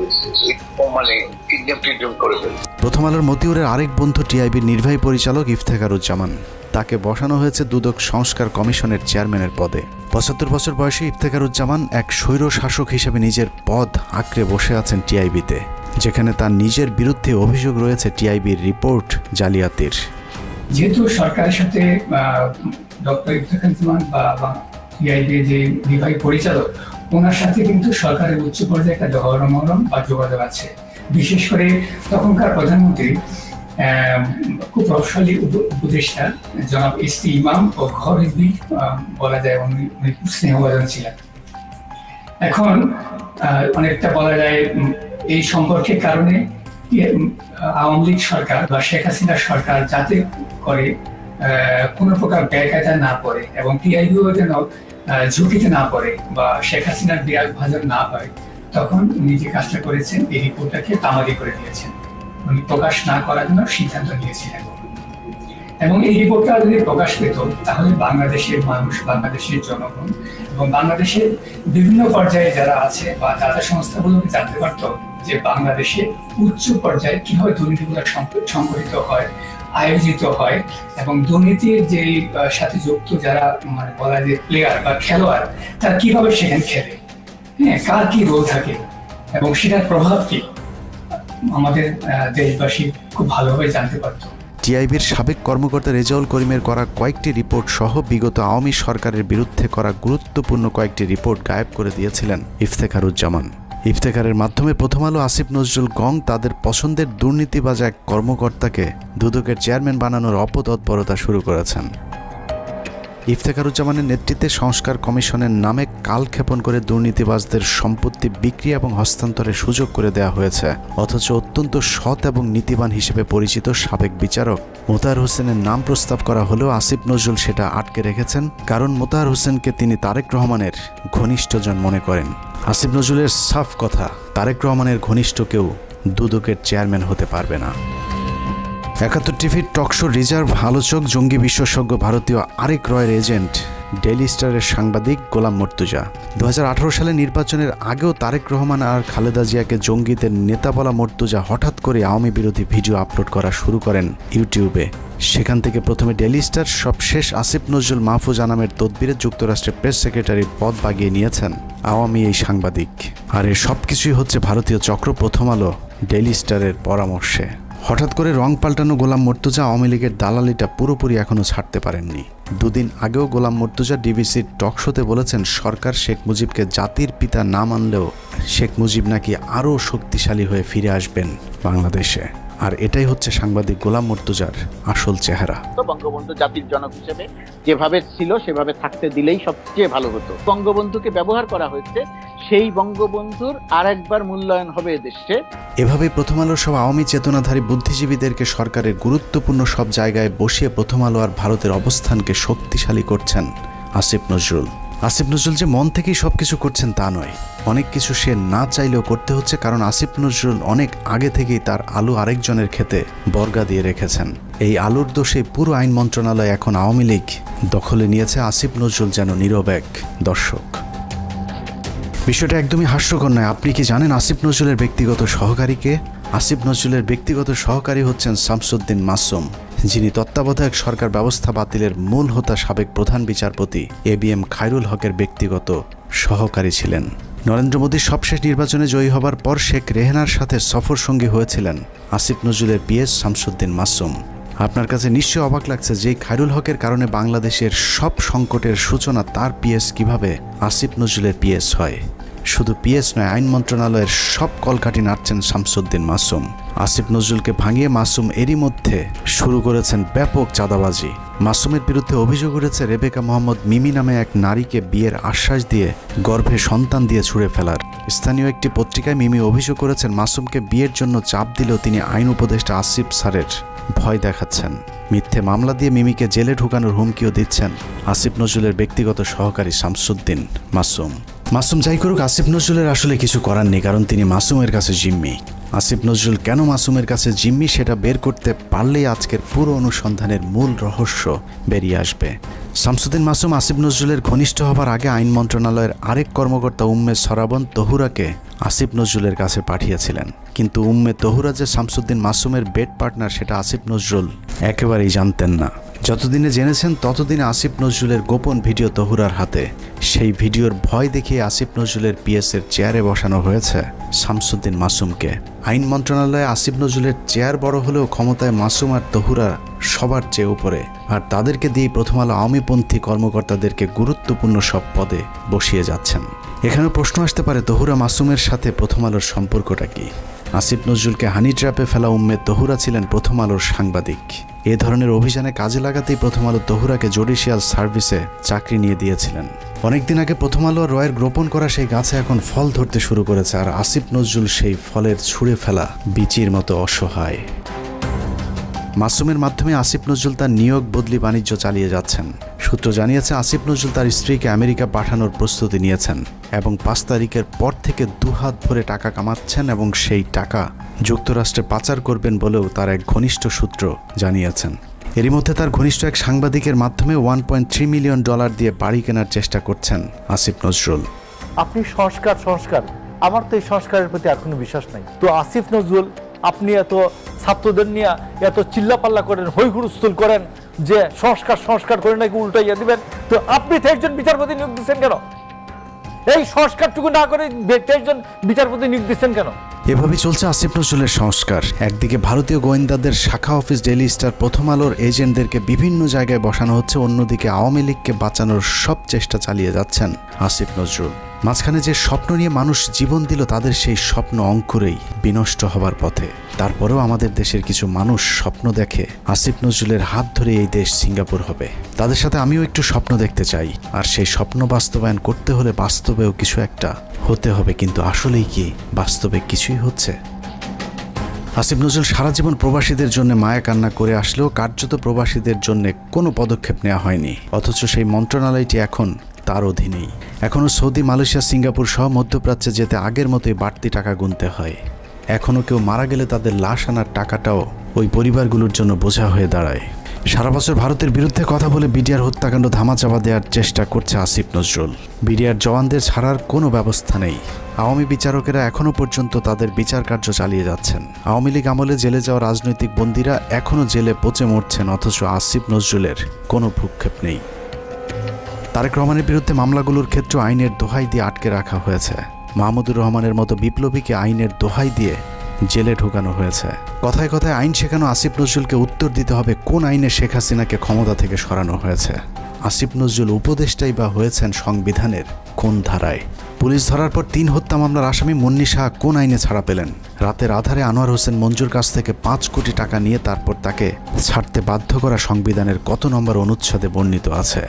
মানে কিডন্যাপ করে ফেলবে। প্রথম আলোর মতিউরের আরেক বন্ধু টিআইবির নির্বাহী পরিচালক ইফতেখারুজ্জামান, তাকে বসানো হয়েছে দুদক সংস্কার কমিশনের চেয়ারম্যানের পদে। 75 বছর বয়সী ইফতেখারুজ্জামান এক স্বৈর শাসক হিসেবে নিজের পদ আঁকড়ে বসে আছেন টিআইবিতে, যেখানে তার নিজের বিরুদ্ধে অভিযোগ রয়েছে টিআইবির রিপোর্ট জালিয়াতির। যেহেতু সরকারের সাথে ডক্টর ইফতেখারুজ্জামান বা টিআইবির যে নির্বাহী পরিচালক, ওনার সাথে কিন্তু সরকারের উচ্চ পর্যায়ে একটা ধর্মমরম বা যোগাযোগ আছে। বিশেষ করে তখনকার প্রধানমন্ত্রী খুব প্রভাবশালী উপদেষ্টা জনাব এসটি ইমাম ও ঘর হিজবি বলা যায় উনি খুব স্নেহভাজন ছিলেন। এখন অনেকটা বলা যায় এই সম্পর্কের কারণে আওয়ামী লীগ সরকার বা শেখ হাসিনার সরকার যাতে করে কোনো প্রকার ব্যয়কায়দা না পড়ে এবং টিআইবিও যেন ঝুঁকিতে না পড়ে বা শেখ হাসিনার বিরাট ভাজন না হয়, তখন উনি যে কাজটা করেছেন এই রিপোর্টটাকে তামাদি করে দিয়েছেন। উনি প্রকাশ না করার জন্য সিদ্ধান্ত নিয়েছিলেন এবং এই রিপোর্টটা যদি প্রকাশ পেত তাহলে বাংলাদেশের মানুষ, বাংলাদেশের জনগণ এবং বাংলাদেশের বিভিন্ন পর্যায়ে যারা আছে বা দাতা সংস্থাগুলোকে জানতে পারত যে বাংলাদেশে উচ্চ পর্যায়ে কিভাবে দুর্নীতিগুলো সংগঠিত হয়, আয়োজিত হয় এবং দুর্নীতির যে সাথে যুক্ত যারা মানে বলা যায় প্লেয়ার বা খেলোয়াড়, তারা কিভাবে সেখানে খেলে, হ্যাঁ, কার কি রোল থাকে এবং সেটার প্রভাব কি আমাদের দেশবাসী খুব ভালোভাবে জানতে পারত। টিআইবির সাবেক কর্মকর্তা রেজাউল করিমের করা কয়েকটি রিপোর্ট সহ বিগত আওয়ামী সরকারের বিরুদ্ধে করা গুরুত্বপূর্ণ কয়েকটি রিপোর্ট গায়েব করে দিয়েছিলেন ইফতেখারুজ্জামান। ইফতেখারের মাধ্যমে প্রথম আলো আসিফ নজরুল গং তাদের পছন্দের দুর্নীতিবাজ এক কর্মকর্তাকে দুদকের চেয়ারম্যান বানানোর অপতৎপরতা শুরু করেছেন। ইফতেখারুজ্জামানের নেতৃত্বে সংস্কার কমিশনের নামে কালক্ষেপণ করে দুর্নীতিবাজদের সম্পত্তি বিক্রি এবং হস্তান্তরের সুযোগ করে দেওয়া হয়েছে, অথচ অত্যন্ত সৎ এবং নীতিবান হিসেবে পরিচিত সাবেক বিচারক মোতাহার হোসেনের নাম প্রস্তাব করা হলেও আসিফ নজরুল সেটা আটকে রেখেছেন, কারণ মোতাহার হোসেনকে তিনি তারেক রহমানের ঘনিষ্ঠজন মনে করেন। আসিফ নজরুলের সাফ কথা, তারেক রহমানের ঘনিষ্ঠ কেউ দুদকের চেয়ারম্যান হতে পারবে না। 71 টিভির টকশো রিজার্ভ আলোচক, জঙ্গি বিশেষজ্ঞ, ভারতীয় আরেক রয়ের এজেন্ট ডেইলি স্টারের সাংবাদিক গোলাম মর্তুজা। 2018 সালে নির্বাচনের আগেও তারেক রহমান আর খালেদা জিয়াকে জঙ্গিদের নেতা বলা মর্তুজা হঠাৎ করে আওয়ামী বিরোধী ভিডিও আপলোড করা শুরু করেন ইউটিউবে। সেখান থেকে প্রথমে ডেইলি স্টার, সবশেষ আসিফ নজরুল মাহফুজ আনামের তদবিরে যুক্তরাষ্ট্রের প্রেস সেক্রেটারির পদ বাগিয়ে নিয়েছেন আওয়ামী এই সাংবাদিক। আর এর সবকিছুই হচ্ছে ভারতীয় চক্র প্রথম আলো ডেইলি স্টারের পরামর্শে। হঠাৎ করে রং পাল্টানো গোলাম মর্তুজা আওয়ামী লীগের দালালিটা পুরোপুরি এখনও ছাড়তে পারেননি। দুদিন আগেও গোলাম মর্তুজা ডিবিসির টক শোতে বলেছেন সরকার শেখ মুজিবকে জাতির পিতা না মানলেও শেখ মুজিব নাকি আরও শক্তিশালী হয়ে ফিরে আসবেন বাংলাদেশে। আর এটাই হচ্ছে সাংবাদিক গোলাম মর্তুজার আসল চেহারা। বঙ্গবন্ধু জাতির জনক হিসেবে যেভাবে ছিল সেভাবে থাকতে দিলেই সবচেয়ে ভালো হতো। বঙ্গবন্ধুকে ব্যবহার করা হয়েছে, সেই বঙ্গবন্ধুর আরেকবার মূল্যায়ন হবে এদেশে। এভাবেই প্রথম আলোর সব আওয়ামী চেতনাধারী বুদ্ধিজীবীদেরকে সরকারের গুরুত্বপূর্ণ সব জায়গায় বসিয়ে প্রথম আলো আর ভারতের অবস্থানকে শক্তিশালী করছেন আসিফ নজরুল। আসিফ নজরুল যে মন থেকেই সবকিছু করছেন তা নয়, অনেক কিছু সে না চাইলেও করতে হচ্ছে, কারণ আসিফ নজরুল অনেক আগে থেকেই তার আলু আরেকজনের ক্ষেতে বর্গা দিয়ে রেখেছেন। এই আলুর দোষে পুরো আইন মন্ত্রণালয় এখন আওয়ামী লীগ দখলে নিয়েছে। আসিফ নজরুল যেন নীরব এক দর্শক। বিষয়টা একদমই হাস্যকর নয়। আপনি কি জানেন আসিফ নজরুলের ব্যক্তিগত সহকারীকে? আসিফ নজরুলের ব্যক্তিগত সহকারী হচ্ছেন শামসুদ্দিন মাসুম, যিনি তত্ত্বাবধায়ক সরকার ব্যবস্থা বাতিলের মূল হোতা সাবেক প্রধান বিচারপতি ABM খায়রুল হকের ব্যক্তিগত সহকারী ছিলেন। নরেন্দ্র মোদীর সবশেষ নির্বাচনে জয়ী হবার পর শেখ রেহানার সাথে সফর সঙ্গী হয়েছিলেন আসিফ নজরুলের পিএস শামসুদ্দিন মাসুম। আপনার কাছে নিশ্চয় অবাক লাগছে যে খায়রুল হকের কারণে বাংলাদেশের সব সংকটের সূচনা তার পিএস কিভাবে আসিফ নজরুলের পিএস হয়। শুধু পিএস নয়, আইন মন্ত্রণালয়ের সব কলকাঠি নাড়ছেন শামসুদ্দিন মাসুম। আসিফ নজরুলকে ভাঙিয়ে মাসুম এরই মধ্যে শুরু করেছেন ব্যাপক চাঁদাবাজি। মাসুমের বিরুদ্ধে অভিযোগ উঠেছে রেবেকা মোহাম্মদ মিমি নামে এক নারীকে বিয়ের আশ্বাস দিয়ে গর্ভে সন্তান দিয়ে ছুঁড়ে ফেলার। স্থানীয় একটি পত্রিকায় মিমি অভিযোগ করেছেন মাসুমকে বিয়ের জন্য চাপ দিলেও তিনি আইন উপদেষ্টা আসিফ স্যারের ভয় দেখাচ্ছেন। মিথ্যে মামলা দিয়ে মিমিকে জেলে ঢুকানোর হুমকিও দিচ্ছেন আসিফ নজরুলের ব্যক্তিগত সহকারী শামসুদ্দিন মাসুম। মাসুম যাই করুক, আসিফ নজরুলের আসলে কিছু করার নেই, কারণ তিনি মাসুমের কাছে জিম্মি। আসিফ নজরুল কেন মাসুমের কাছে জিম্মি সেটা বের করতে পারলেই আজকের পুরো অনুসন্ধানের মূল রহস্য বেরিয়ে আসবে। শামসুদ্দিন মাসুম আসিফ নজরুলের ঘনিষ্ঠ হবার আগে আইন মন্ত্রণালয়ের আরেক কর্মকর্তা উম্মে সরাবন তহুরাকে আসিফ নজরুলের কাছে পাঠিয়েছিলেন। কিন্তু উম্মে তহুরা যে শামসুদ্দিন মাসুমের বেড পার্টনার সেটা আসিফ নজরুল একেবারেই জানতেন না। যতদিনে জেনেছেন ততদিনে আসিফ নজরুলের গোপন ভিডিও তহুরার হাতে। সেই ভিডিওর ভয় দেখিয়ে আসিফ নজরুলের পিএসের চেয়ারে বসানো হয়েছে শামসুদ্দিন মাসুমকে। আইন মন্ত্রণালয়ে আসিফ নজরুলের চেয়ার বড় হলেও ক্ষমতায় মাসুম আর তহুরা সবার চেয়ে উপরে, আর তাদেরকে দিয়ে প্রথম আলো আওয়ামীপন্থী কর্মকর্তাদেরকে গুরুত্বপূর্ণ সব পদে বসিয়ে যাচ্ছেন। এখানে প্রশ্ন আসতে পারে, তহুরা মাসুমের সাথে প্রথম আলোর সম্পর্কটা কি? আসিফ নজরুলকে হানি ট্র্যাপে ফেলা উম্মে তহুরা ছিলেন প্রথম আলোর সাংবাদিক। এ ধরনের অভিযানে কাজে লাগাতেই প্রথম আলো তহুরাকে জুডিশিয়াল সার্ভিসে চাকরি নিয়ে দিয়েছিলেন। অনেকদিন আগে প্রথম আলো আর রয়ের রোপণ করা সেই গাছে এখন ফল ধরতে শুরু করেছে, আর আসিফ নজরুল সেই ফলের ছুঁড়ে ফেলা বিচির মতো অসহায়। মাসুমের মাধ্যমে আসিফ নজরুল তার নিয়োগ বদলি বাণিজ্য চালিয়ে যাচ্ছেন। সূত্র জানিয়েছে আসিফ নজরুল তার স্ত্রীকে আমেরিকা পাঠানোর প্রস্তুতি নিয়েছেন এবং 5 তারিখের পর থেকে দুহাত ভরে টাকা কামাচ্ছেন এবং সেই টাকা যুক্তরাষ্ট্রে পাচার করবেন বলেও তার এক ঘনিষ্ঠ সূত্র জানিয়েছেন। এরই মধ্যে তার ঘনিষ্ঠ এক সাংবাদিকের মাধ্যমে $1.3 মিলিয়ন দিয়ে বাড়ি কেনার চেষ্টা করছেন আসিফ নজরুল। আপনি সংস্কার আমার তো এই সংস্কারের প্রতি আর কোনো বিশ্বাস নাই। তো আসিফ নজরুল, আপনি এত ছাত্রদের নিয়ে এত চিল্লাপাল্লা করেন, হই হুড়স্থুল করেন যে সংস্কার করে নাকি উল্টাইয়া দিবেন, তো আপনি 23 জন বিচারপতি নিয়োগ দিচ্ছেন কেন? এই সংস্কারটুকু না করে 23 জন বিচারপতি নিয়োগ দিচ্ছেন কেন? এভাবেই চলছে আসিফ নজরুলের সংস্কার। একদিকে ভারতীয় গোয়েন্দাদের শাখা অফিস ডেইলি স্টার প্রথম আলোর এজেন্টদেরকে বিভিন্ন জায়গায় বসানো হচ্ছে, অন্যদিকে আওয়ামী লীগকে বাঁচানোর সব চেষ্টা চালিয়ে যাচ্ছেন আসিফ নজরুল। মাঝখানে যে স্বপ্ন নিয়ে মানুষ জীবন দিল তাদের সেই স্বপ্ন অঙ্কুরেই বিনষ্ট হবার পথে। তারপরেও আমাদের দেশের কিছু মানুষ স্বপ্ন দেখে আসিফ নজরুলের হাত ধরে এই দেশ সিঙ্গাপুর হবে। তাদের সাথে আমিও একটু স্বপ্ন দেখতে চাই, আর সেই স্বপ্ন বাস্তবায়ন করতে হলে বাস্তবেও কিছু একটা হতে হবে। কিন্তু আসলেই কি বাস্তবে কিছুই হচ্ছে? আসিফ নজরুল সারা জীবন প্রবাসীদের জন্য মায়া কান্না করে আসলেও কার্যত প্রবাসীদের জন্য কোনো পদক্ষেপ নেওয়া হয়নি, অথচ সেই মন্ত্রণালয়টি এখন তার অধীনেই। এখনও সৌদি, মালয়েশিয়া, সিঙ্গাপুর সহ মধ্যপ্রাচ্যে যেতে আগের মতোই বাড়তি টাকা গুনতে হয়। এখনও কেউ মারা গেলে তাদের লাশ আনার টাকাটাও ওই পরিবারগুলোর জন্য বোঝা হয়ে দাঁড়ায়। সারা বছর ভারতের বিরুদ্ধে কথা বলে বিডিআর হত্যাকাণ্ড ধামাচাপা দেওয়ার চেষ্টা করছে আসিফ নজরুল। বিডিআর জওয়ানদের ছাড়ার কোনো ব্যবস্থা নেই। আওয়ামী বিচারকেরা এখনও পর্যন্ত তাদের বিচার কার্য চালিয়ে যাচ্ছেন। আওয়ামী লীগ আমলে জেলে যাওয়া রাজনৈতিক বন্দীরা এখনও জেলে পচে মরছেন, অথচ আসিফ নজরুলের কোনো ভ্রুক্ষেপ নেই। তারেক রহমানের বিরুদ্ধে মামলাগুলোর ক্ষেত্রে আইনের দোহাই দিয়ে আটকে রাখা হয়েছে। মাহমুদুর রহমানের মতো বিপ্লবীকে আইনের দোহাই দিয়ে জেলে ঢোকানো হয়েছে। কথায় কথায় আইন শেখানো আসিফ নজরুলকে উত্তর দিতে হবে কোন আইনে শেখ হাসিনাকে ক্ষমতা থেকে সরানো হয়েছে। আসিফ নজরুল উপদেষ্টাই বা হয়েছেন সংবিধানের কোন ধারায়? পুলিশ ধরার পর 3 হত্যা মামলার আসামি মুন্নি শাহ কোন আইনে ছাড়া পেলেন? রাতের আধারে আনোয়ার হোসেন মঞ্জুর কাছ থেকে 5 কোটি টাকা নিয়ে তারপর তাকে ছাড়তে বাধ্য করা সংবিধানের কত নম্বর অনুচ্ছেদে বর্ণিত আছে?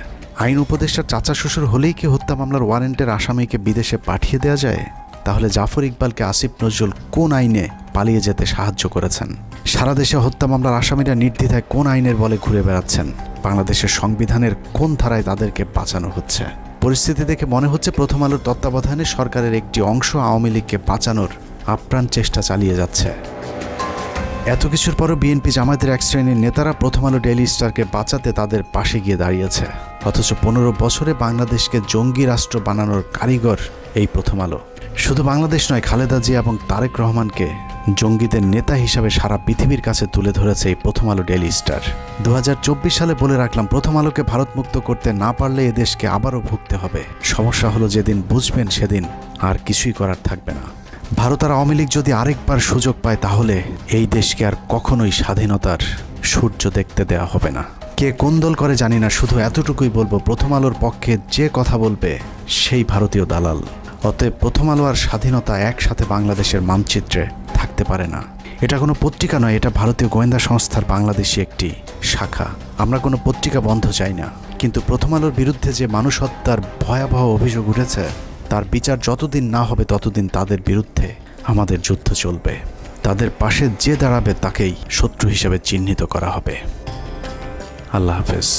আইন উপদেষ্টার চাচা শ্বশুর হলেই কি হত্যা মামলার ওয়ারেন্টের আসামিকে বিদেশে পাঠিয়ে দেওয়া যায়? তাহলে জাফর ইকবালকে আসিফ নজরুল কোন আইনে পালিয়ে যেতে সাহায্য করেছেন? সারা দেশে হত্যা মামলার আসামিরা নির্দ্বিধায় কোন আইনের বলে ঘুরে বেড়াচ্ছেন? বাংলাদেশের সংবিধানের কোন ধারায় তাদেরকে বাঁচানো হচ্ছে? পরিস্থিতি দেখে মনে হচ্ছে প্রথম আলোর তত্ত্বাবধানে সরকারের একটি অংশ আওয়ামী লীগকে বাঁচানোর আপ্রাণ চেষ্টা চালিয়ে যাচ্ছে। এত কিছুর পরও বিএনপি জামায়াতের এক শ্রেণীর নেতারা প্রথম আলো ডেইলি স্টারকে বাঁচাতে তাদের পাশে গিয়ে দাঁড়িয়েছে, অথচ 15 বছরে বাংলাদেশকে জঙ্গি রাষ্ট্র বানানোর কারিগর এই প্রথম আলো। শুধু বাংলাদেশ নয়, খালেদা জিয়া এবং তারেক রহমানকে জঙ্গিদের নেতা হিসাবে সারা পৃথিবীর কাছে তুলে ধরেছে এই প্রথম আলো ডেইলি স্টার। 2024 সালে বলে রাখলাম, প্রথম আলোকে ভারতমুক্ত করতে না পারলে এদেশকে আবারও ভুগতে হবে। সমস্যা হলো যেদিন বুঝবেন সেদিন আর কিছুই করার থাকবে না। ভারত আর আওয়ামী লীগ যদি আরেকবার সুযোগ পায় তাহলে এই দেশকে আর কখনোই স্বাধীনতার সূর্য দেখতে দেওয়া হবে না। কে কোন দল করে জানি না, শুধু এতটুকুই বলবো, প্রথম আলোর পক্ষে যে কথা বলবে সেই ভারতীয় দালাল। অতএব প্রথম আলো আর স্বাধীনতা একসাথে বাংলাদেশের মানচিত্রে থাকতে পারে না। এটা কোনো পত্রিকা নয়, এটা ভারতীয় গোয়েন্দা সংস্থার বাংলাদেশি একটি শাখা। আমরা কোনো পত্রিকা বন্ধ চাই না, কিন্তু প্রথম আলোর বিরুদ্ধে যে মানুষ হত্যার ভয়াবহ অভিযোগ উঠেছে তার বিচার যতদিন না হবে ততদিন তাদের বিরুদ্ধে আমাদের যুদ্ধ চলবে। তাদের পাশে যে দাঁড়াবে তাকেই শত্রু হিসেবে চিহ্নিত করা হবে। আল্লাহ হাফেজ।